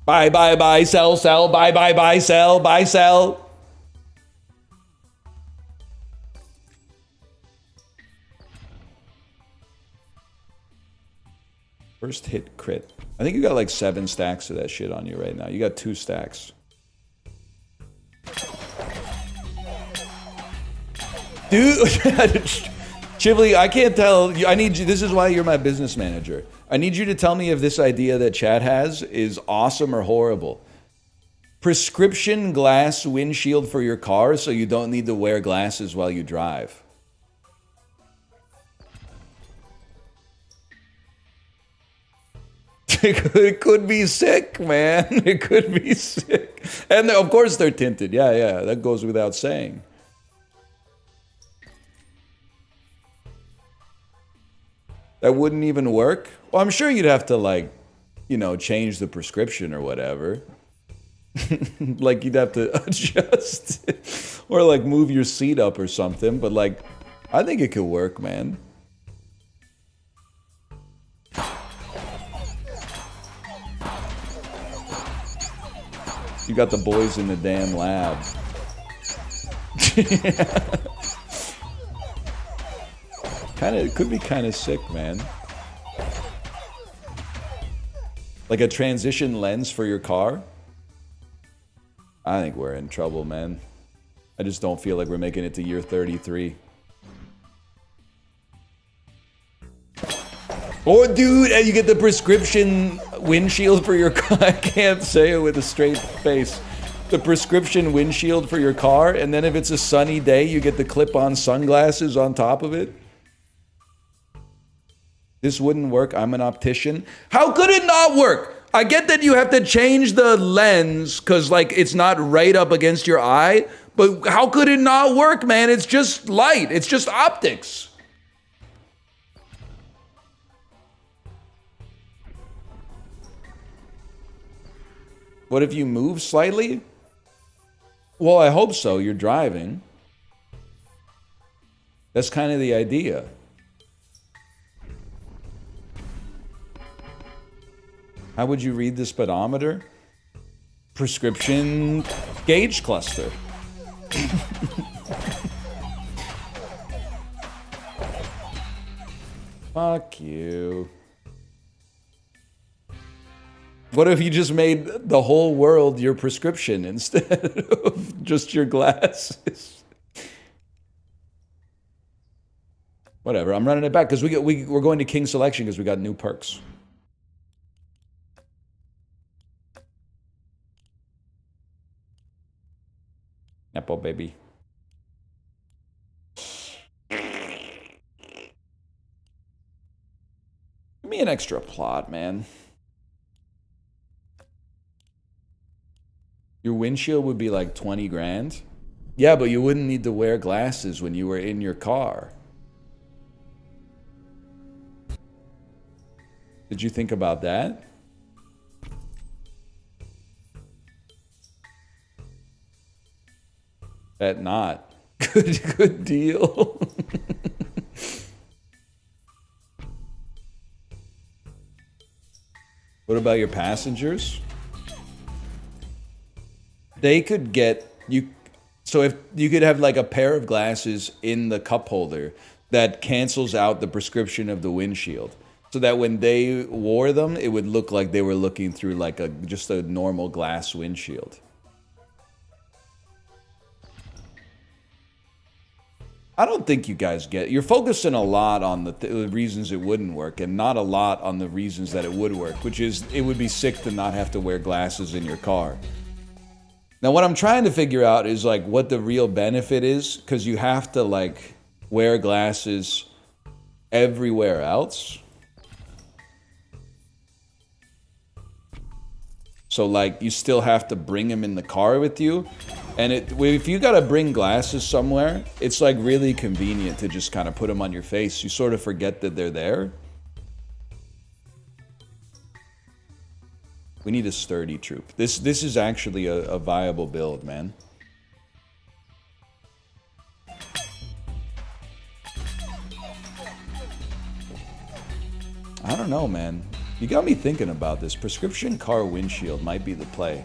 Buy, buy, buy, sell, sell, buy, buy, buy, sell, buy, sell. First hit crit. I think you got like 7 stacks of that shit on you right now. You got 2 stacks. Dude, Chibli, I can't tell. I need you. This is why you're my business manager. I need you to tell me if this idea that Chad has is awesome or horrible. Prescription glass windshield for your car so you don't need to wear glasses while you drive. It could be sick, man. It could be sick. And of course they're tinted. Yeah, yeah, that goes without saying. That wouldn't even work? Well, I'm sure you'd have to, like, you know, change the prescription or whatever. Like, you'd have to adjust it. Or, like, move your seat up or something. But, like, I think it could work, man. You got the boys in the damn lab. It could be kind of sick, man. Like a transition lens for your car? I think we're in trouble, man. I just don't feel like we're making it to year 33. Oh, dude, and you get the prescription windshield for your car. I can't say it with a straight face. The prescription windshield for your car, and then if it's a sunny day, you get the clip-on sunglasses on top of it. This wouldn't work. I'm an optician. How could it not work? I get that you have to change the lens because, like, it's not right up against your eye. But how could it not work, man? It's just light. It's just optics. What if you move slightly? Well, I hope so. You're driving. That's kind of the idea. How would you read the speedometer? Prescription gauge cluster. Fuck you. What if you just made the whole world your prescription instead of just your glasses? Whatever, I'm running it back because we're going to King Selection because we got new perks. Apple baby. Give me an extra plot, man. Your windshield would be like 20 grand? Yeah, but you wouldn't need to wear glasses when you were in your car. Did you think about that? Bet not. Good deal. What about your passengers? They could get you. So if you could have like a pair of glasses in the cup holder that cancels out the prescription of the windshield, so that when they wore them, it would look like they were looking through like just a normal glass windshield. I don't think you guys get it. You're focusing a lot on the reasons it wouldn't work and not a lot on the reasons that it would work, which is it would be sick to not have to wear glasses in your car. Now, what I'm trying to figure out is like what the real benefit is, because you have to like wear glasses everywhere else. So like you still have to bring them in the car with you. And if you gotta bring glasses somewhere, it's like really convenient to just kind of put them on your face. You sort of forget that they're there. We need a sturdy troop. This is actually a viable build, man. I don't know, man. You got me thinking about this. Prescription car windshield might be the play.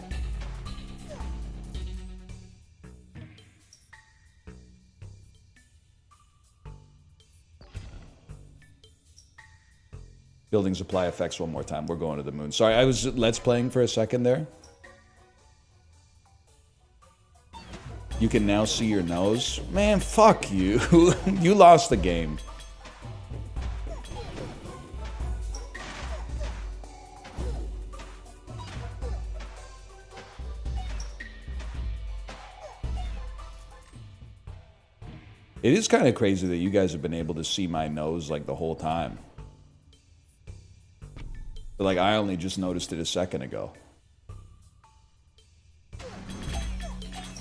Building supply effects one more time. We're going to the moon. Sorry, I was let's playing for a second there. You can now see your nose. Man, fuck you. You lost the game. It is kind of crazy that you guys have been able to see my nose like the whole time. But like I only just noticed it a second ago.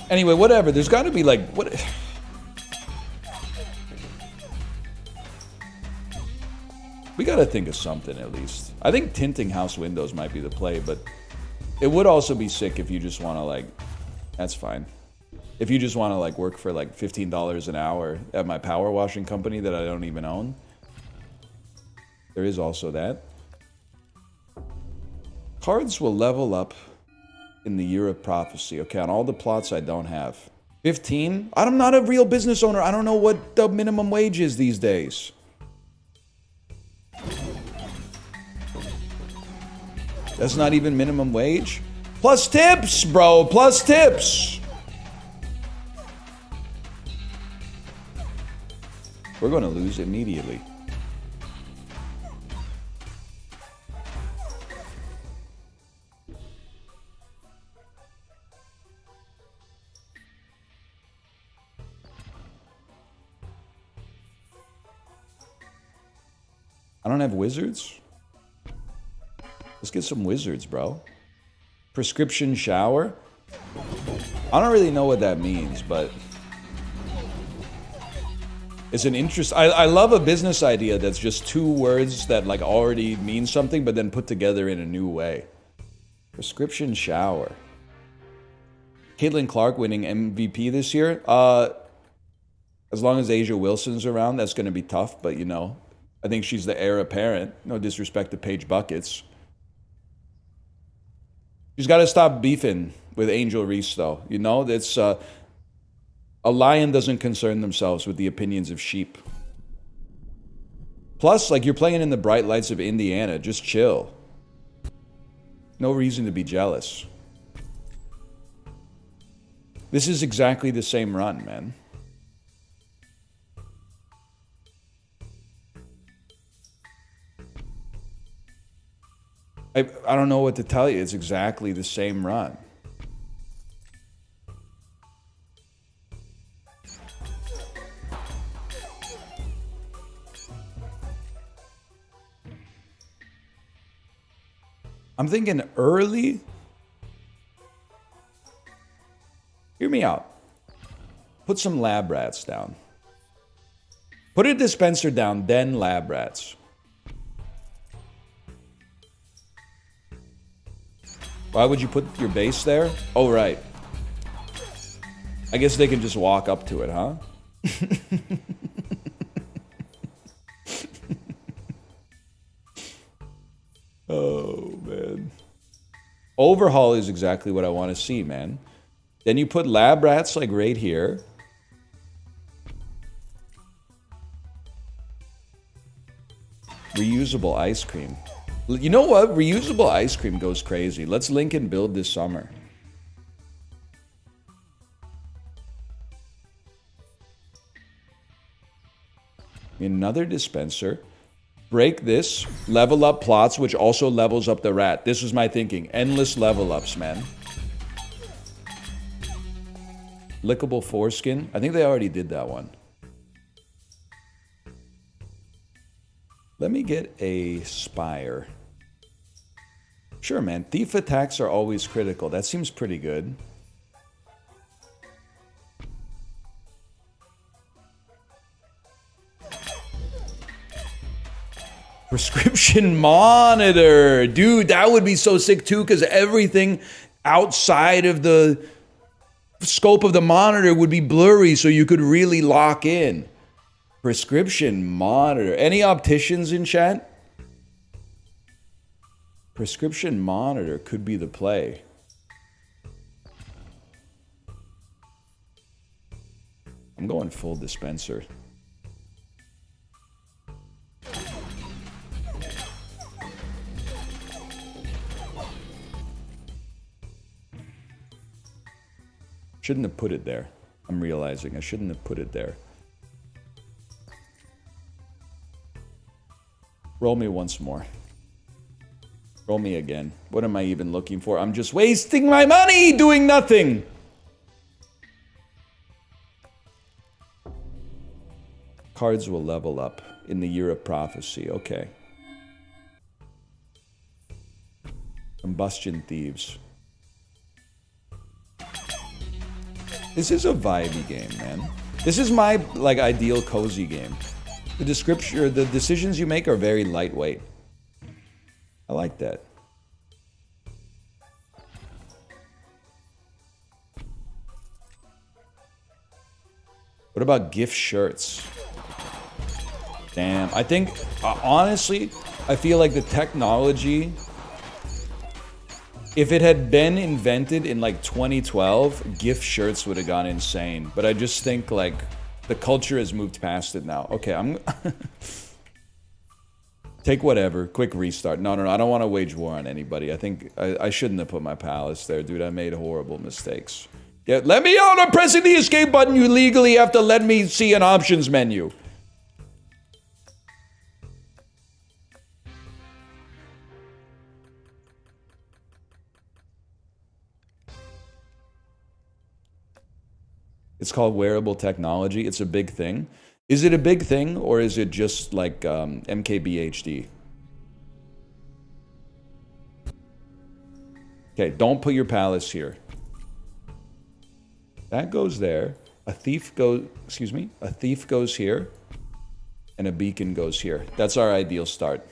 Anyway, whatever. There's got to be like what. We got to think of something at least. I think tinting house windows might be the play, but it would also be sick if you just want to like. That's fine. If you just want to like work for like $15 an hour at my power washing company that I don't even own. There is also that. Cards will level up in the year of prophecy. Okay, on all the plots I don't have. 15? I'm not a real business owner. I don't know what the minimum wage is these days. That's not even minimum wage? Plus tips, bro. Plus tips. We're going to lose immediately. I don't have wizards? Let's get some wizards, bro. Prescription shower? I don't really know what that means, but it's an interest. I love a business idea that's just two words that like already mean something, but then put together in a new way. Prescription shower. Caitlin Clark winning MVP this year? As long as Asia Wilson's around, that's going to be tough. But, I think she's the heir apparent. No disrespect to Paige Buckets. She's got to stop beefing with Angel Reese, though. That's a lion doesn't concern themselves with the opinions of sheep. Plus, you're playing in the bright lights of Indiana. Just chill. No reason to be jealous. This is exactly the same run, man. I don't know what to tell you. It's exactly the same run. I'm thinking early. Hear me out. Put some lab rats down. Put a dispenser down, then lab rats. Why would you put your base there? Oh, right. I guess they can just walk up to it, huh? Oh, man. Overhaul is exactly what I want to see, man. Then you put lab rats right here. Reusable ice cream. You know what? Reusable ice cream goes crazy. Let's link and build this summer. Another dispenser. Break this. Level up plots, which also levels up the rat. This was my thinking. Endless level ups, man. Lickable foreskin. I think they already did that one. Let me get a spire. Sure, man. Thief attacks are always critical. That seems pretty good. Prescription monitor. Dude, that would be so sick too, because everything outside of the scope of the monitor would be blurry, so you could really lock in. Prescription monitor. Any opticians in chat? Prescription monitor could be the play. I'm going full dispenser. Shouldn't have put it there. I'm realizing I shouldn't have put it there. Roll me once more. Roll me again. What am I even looking for? I'm just wasting my money doing nothing. Cards will level up in the year of prophecy. Okay. Combustion thieves. This is a vibey game, man. This is my ideal cozy game. The description, the decisions you make are very lightweight. I like that. What about gift shirts? Damn, I think, honestly, I feel like the technology, if it had been invented in 2012, gift shirts would have gone insane. But I just think the culture has moved past it now. Okay, I'm... Take whatever. Quick restart. No, I don't want to wage war on anybody. I think I shouldn't have put my palace there, dude. I made horrible mistakes. Yeah, let me out! I'm pressing the escape button. You legally have to let me see an options menu. It's called wearable technology. It's a big thing. Is it a big thing, or is it just like MKBHD? Okay, don't put your palace here. That goes there. A thief goes, a thief goes here, and a beacon goes here. That's our ideal start.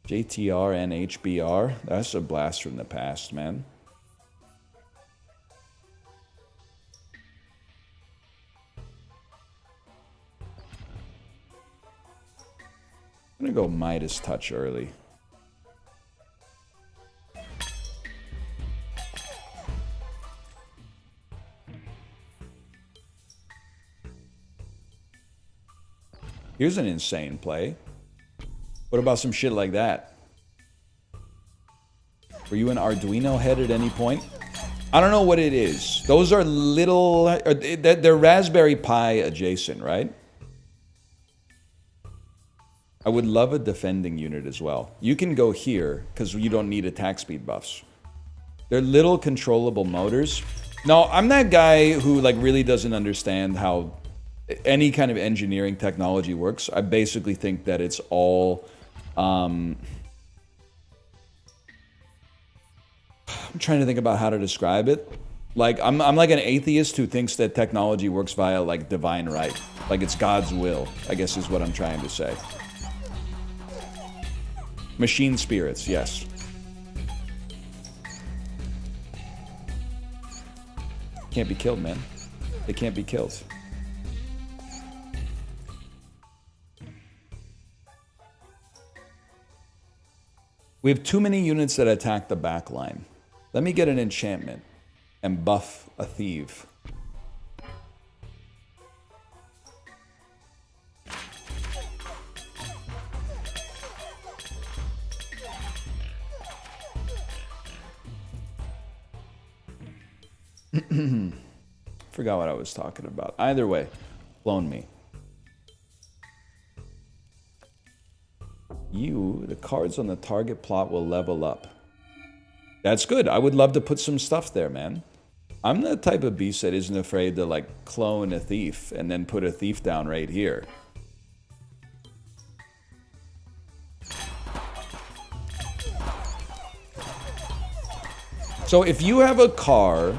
JTR and HBR. That's a blast from the past, man. I'm gonna go Midas Touch early. Here's an insane play. What about some shit like that? Were you an Arduino head at any point? I don't know what it is. Those are little... They're Raspberry Pi adjacent, right? I would love a defending unit as well. You can go here, because you don't need attack speed buffs. They're little controllable motors. No, I'm that guy who like really doesn't understand how any kind of engineering technology works. I basically think that it's all... I'm trying to think about how to describe it. Like, I'm like an atheist who thinks that technology works via, like, divine right. Like, it's God's will, I guess is what I'm trying to say. Machine spirits, yes. Can't be killed, man. They can't be killed. We have too many units that attack the back line. Let me get an enchantment and buff a thief. Forgot what I was talking about. Either way, clone me. The cards on the target plot will level up. That's good. I would love to put some stuff there, man. I'm the type of beast that isn't afraid to, like, clone a thief and then put a thief down right here. So if you have a car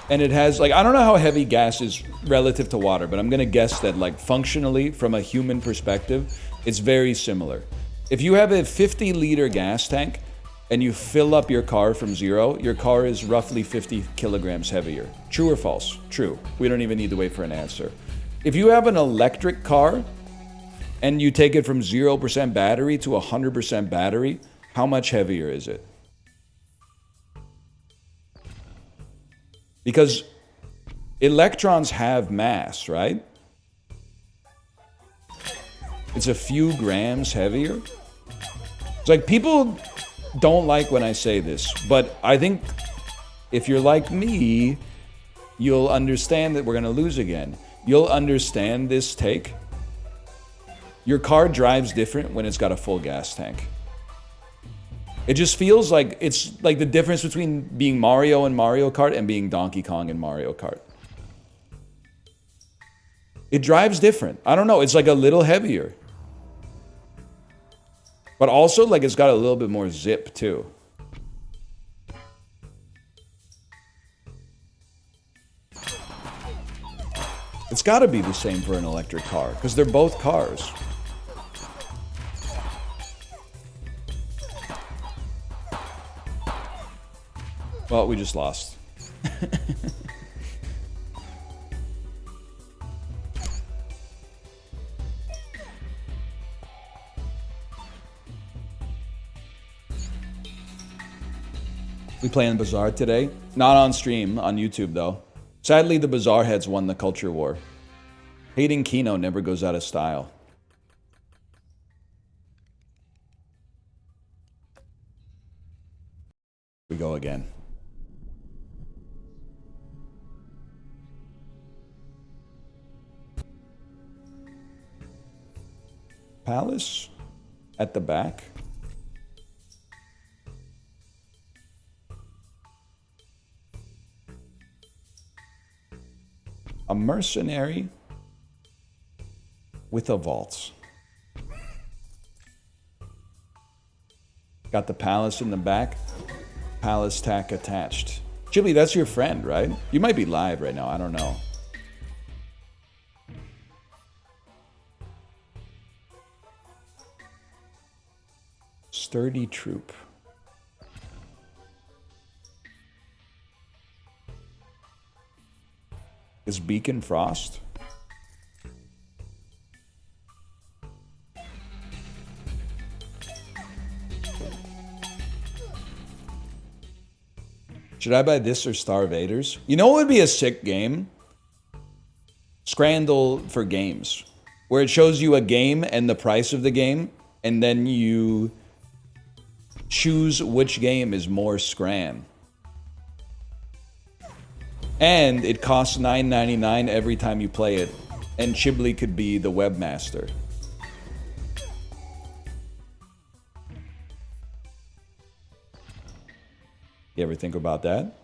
and it has, like, I don't know how heavy gas is relative to water, but I'm going to guess that, like, functionally, from a human perspective, it's very similar. If you have a 50-liter gas tank and you fill up your car from zero, your car is roughly 50 kilograms heavier. True or false? True. We don't even need to wait for an answer. If you have an electric car and you take it from 0% battery to 100% battery, how much heavier is it? Because electrons have mass, right? It's a few grams heavier. It's like, people don't like when I say this, but I think if you're like me, you'll understand that we're going to lose again. You'll understand this take. Your car drives different when it's got a full gas tank. It just feels like it's like the difference between being Mario in Mario Kart and being Donkey Kong in Mario Kart. It drives different. I don't know. It's like a little heavier. But also, like, it's got a little bit more zip, too. It's got to be the same for an electric car, because they're both cars. Well, we just lost. We playing Bazaar today. Not on stream, on YouTube though. Sadly, the Bazaar heads won the culture war. Hating Kino never goes out of style. We go again. Palace at the back. A mercenary with a vault. Got the palace in the back. Palace tack attached. Chili, that's your friend, right? You might be live right now. I don't know. Sturdy troop. Is Beacon Frost? Should I buy this or Star Invaders? You know what would be a sick game? Scrandle for games. Where it shows you a game and the price of the game, and then you choose which game is more scran. And it costs $9.99 every time you play it. And Chiblee could be the webmaster. You ever think about that?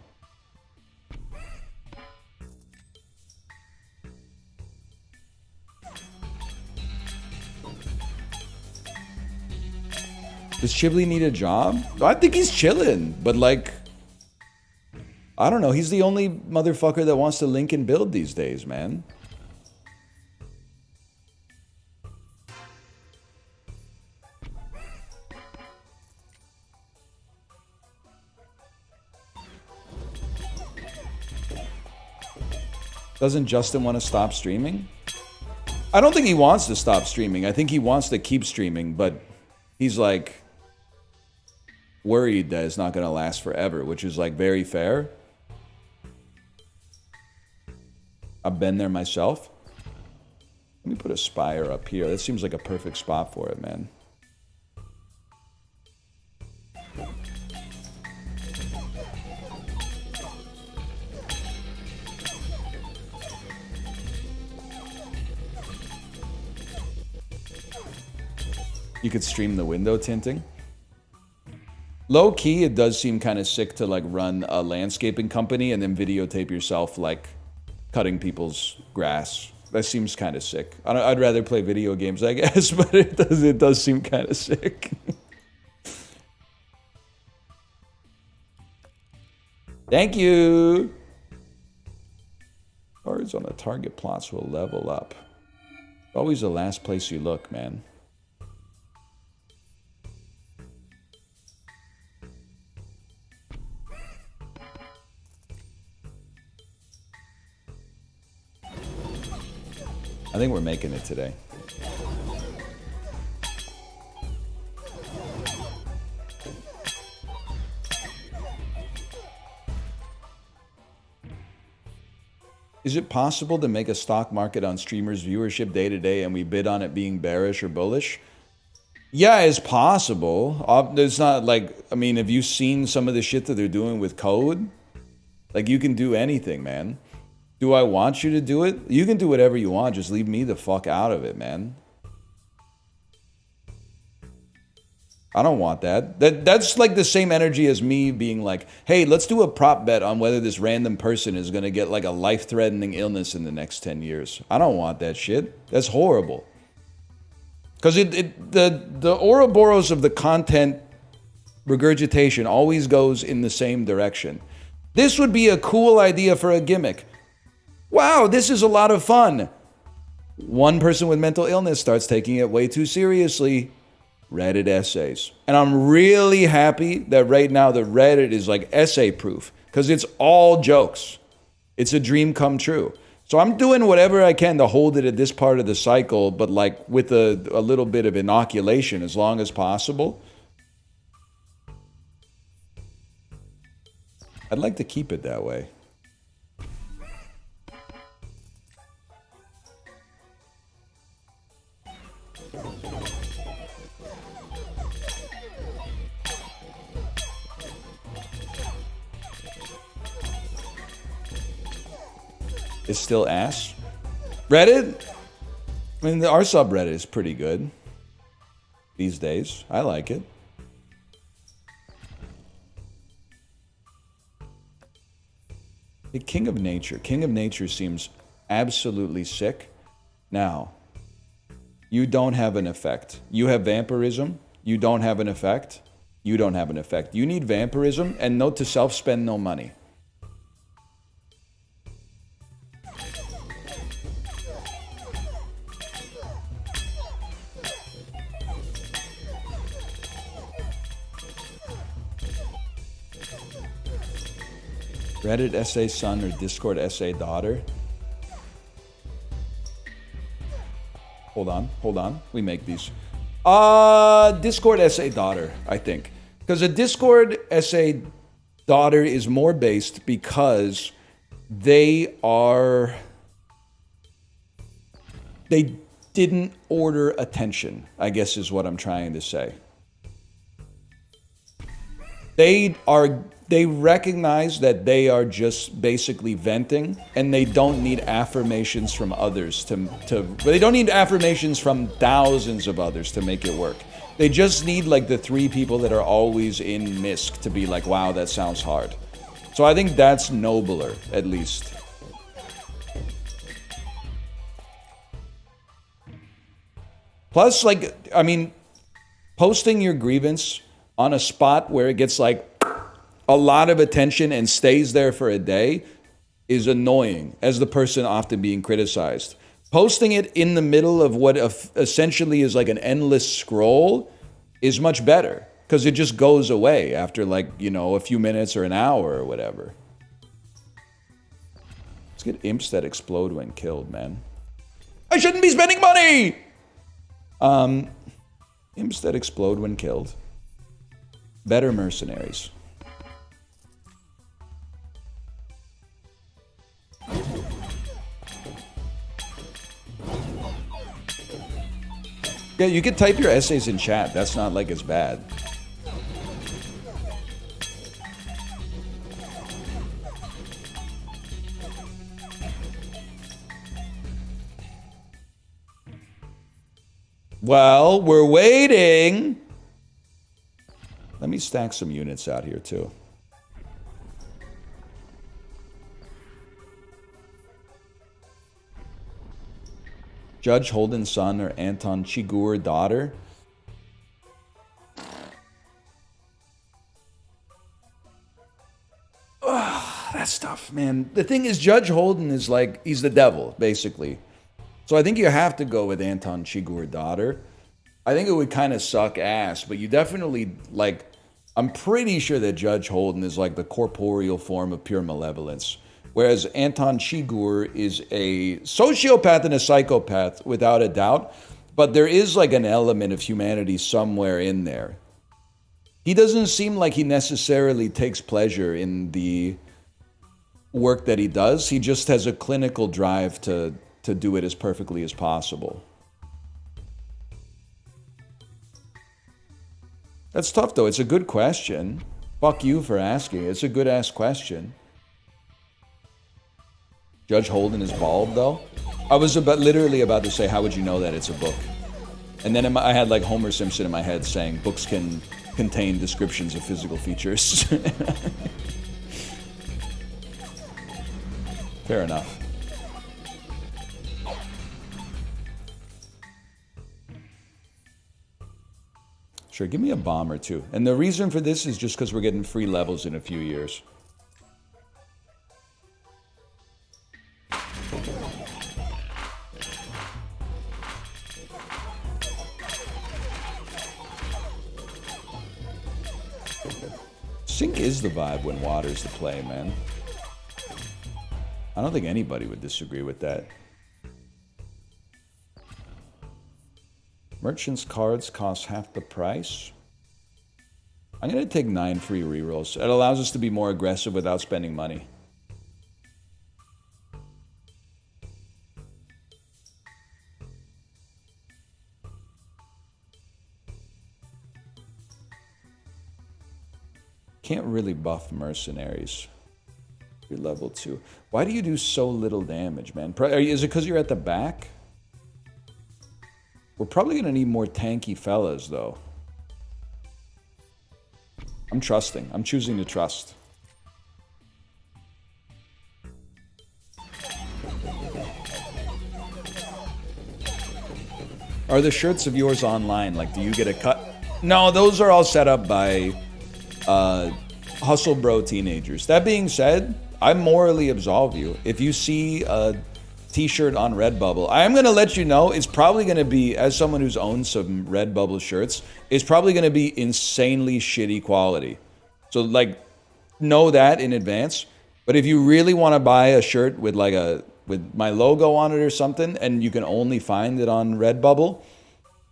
Does Chiblee need a job? I think he's chilling, but like, I don't know. He's the only motherfucker that wants to link and build these days, man. Doesn't Justin want to stop streaming? I don't think he wants to stop streaming. I think he wants to keep streaming, but he's like worried that it's not going to last forever, which is like very fair. I've been there myself. Let me put a spire up here. That seems like a perfect spot for it, man. You could stream the window tinting. Low key, it does seem kind of sick to like run a landscaping company and then videotape yourself like cutting people's grass. That seems kind of sick. I'd rather play video games, I guess, but it does seem kind of sick. Thank you. Cards on the target plots will level up. Always the last place you look, man. I think we're making it today. Is it possible to make a stock market on streamers' viewership day to day and we bid on it being bearish or bullish? Yeah, it's possible. It's not like, I mean, have you seen some of the shit that they're doing with code? Like, you can do anything, man. Do I want you to do it? You can do whatever you want. Just leave me the fuck out of it, man. I don't want that. That's like the same energy as me being like, hey, let's do a prop bet on whether this random person is going to get like a life-threatening illness in the next 10 years. I don't want that shit. That's horrible. Because the Ouroboros of the content regurgitation always goes in the same direction. This would be a cool idea for a gimmick. Wow, this is a lot of fun. One person with mental illness starts taking it way too seriously. Reddit essays. And I'm really happy that right now the Reddit is like essay proof because it's all jokes. It's a dream come true. So I'm doing whatever I can to hold it at this part of the cycle, but like with a little bit of inoculation as long as possible. I'd like to keep it that way. It's still ass. Reddit? I mean, our subreddit is pretty good these days. I like it. The King of Nature. King of Nature seems absolutely sick. Now, you don't have an effect. You have vampirism. You don't have an effect. You don't have an effect. You need vampirism, and note to self, spend no money. Reddit essay son or Discord essay daughter? Hold on. We make these. Discord essay daughter, I think. Because a Discord essay daughter is more based because they didn't order attention, I guess is what I'm trying to say. They recognize that they are just basically venting, and they don't need affirmations from others they don't need affirmations from thousands of others to make it work. They just need like the 3 people that are always in MISC to be like, wow, that sounds hard. So I think that's nobler, at least. Plus, like, I mean, posting your grievance on a spot where it gets like a lot of attention and stays there for a day is annoying as the person often being criticized. Posting it in the middle of what essentially is like an endless scroll is much better because it just goes away after like, you know, a few minutes or an hour or whatever. Let's get imps that explode when killed, man. I shouldn't be spending money! Imps that explode when killed. Better mercenaries. Yeah, you could type your essays in chat. That's not like as bad. Well, we're waiting. Let me stack some units out here too. Judge Holden's son or Anton Chigurh daughter? That's tough, man. The thing is, Judge Holden is like, he's the devil, basically. So I think you have to go with Anton Chigurh daughter. I think it would kind of suck ass, but you definitely, like, I'm pretty sure that Judge Holden is like the corporeal form of pure malevolence. Whereas Anton Chigurh is a sociopath and a psychopath, without a doubt. But there is like an element of humanity somewhere in there. He doesn't seem like he necessarily takes pleasure in the work that he does. He just has a clinical drive to do it as perfectly as possible. That's tough, though. It's a good question. Fuck you for asking. It's a good-ass question. Judge Holden is bald, though? I was literally about to say, how would you know that it's a book? And then I had like Homer Simpson in my head saying, books can contain descriptions of physical features. Fair enough. Sure, give me a bomb or two. And the reason for this is just because we're getting free levels in a few years. Sync is the vibe when water's the play, man. I don't think anybody would disagree with that. Merchant's cards cost half the price. I'm going to take 9 free rerolls. It allows us to be more aggressive without spending money. Can't really buff mercenaries. You're level 2. Why do you do so little damage, man? Is it because you're at the back? We're probably going to need more tanky fellas, though. I'm trusting. I'm choosing to trust. Are the shirts of yours online? Like, do you get a cut? No, those are all set up by hustle bro teenagers. That being said, I morally absolve you. If you see a t-shirt on Redbubble, I am going to let you know it's probably going to be, as someone who's owned some Redbubble shirts, it's probably going to be insanely shitty quality. So, like, know that in advance. But if you really want to buy a shirt with like with my logo on it or something, and you can only find it on Redbubble,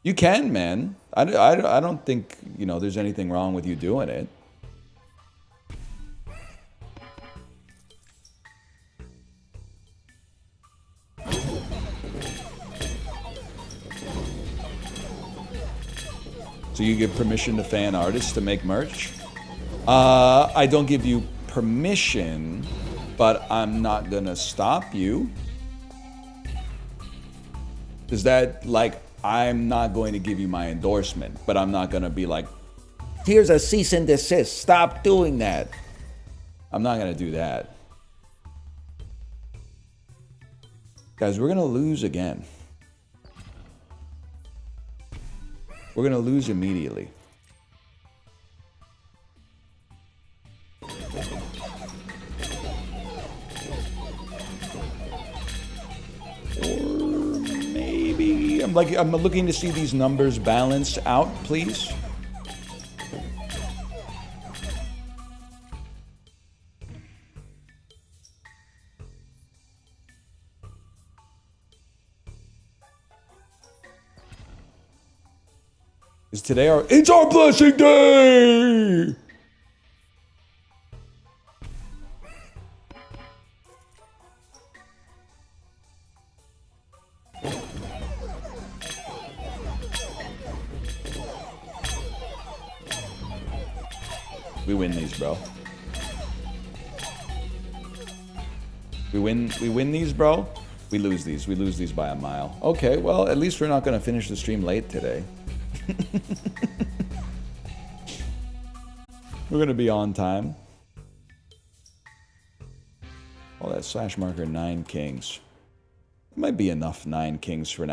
you can, man. I don't think, you know, there's anything wrong with you doing it. So you give permission to fan artists to make merch? I don't give you permission, but I'm not gonna stop you. Is that like, I'm not going to give you my endorsement, but I'm not gonna be like, here's a cease and desist, stop doing that. I'm not gonna do that. Guys, we're gonna lose again. We're gonna lose immediately. Or maybe I'm looking to see these numbers balance out, please. Is today it's our blessing day! We win these, bro. We win these, bro. We lose these. We lose these by a mile. Okay, well, at least we're not going to finish the stream late today. We're going to be on time. Oh, that slash marker 9 kings. It might be enough 9 kings for now.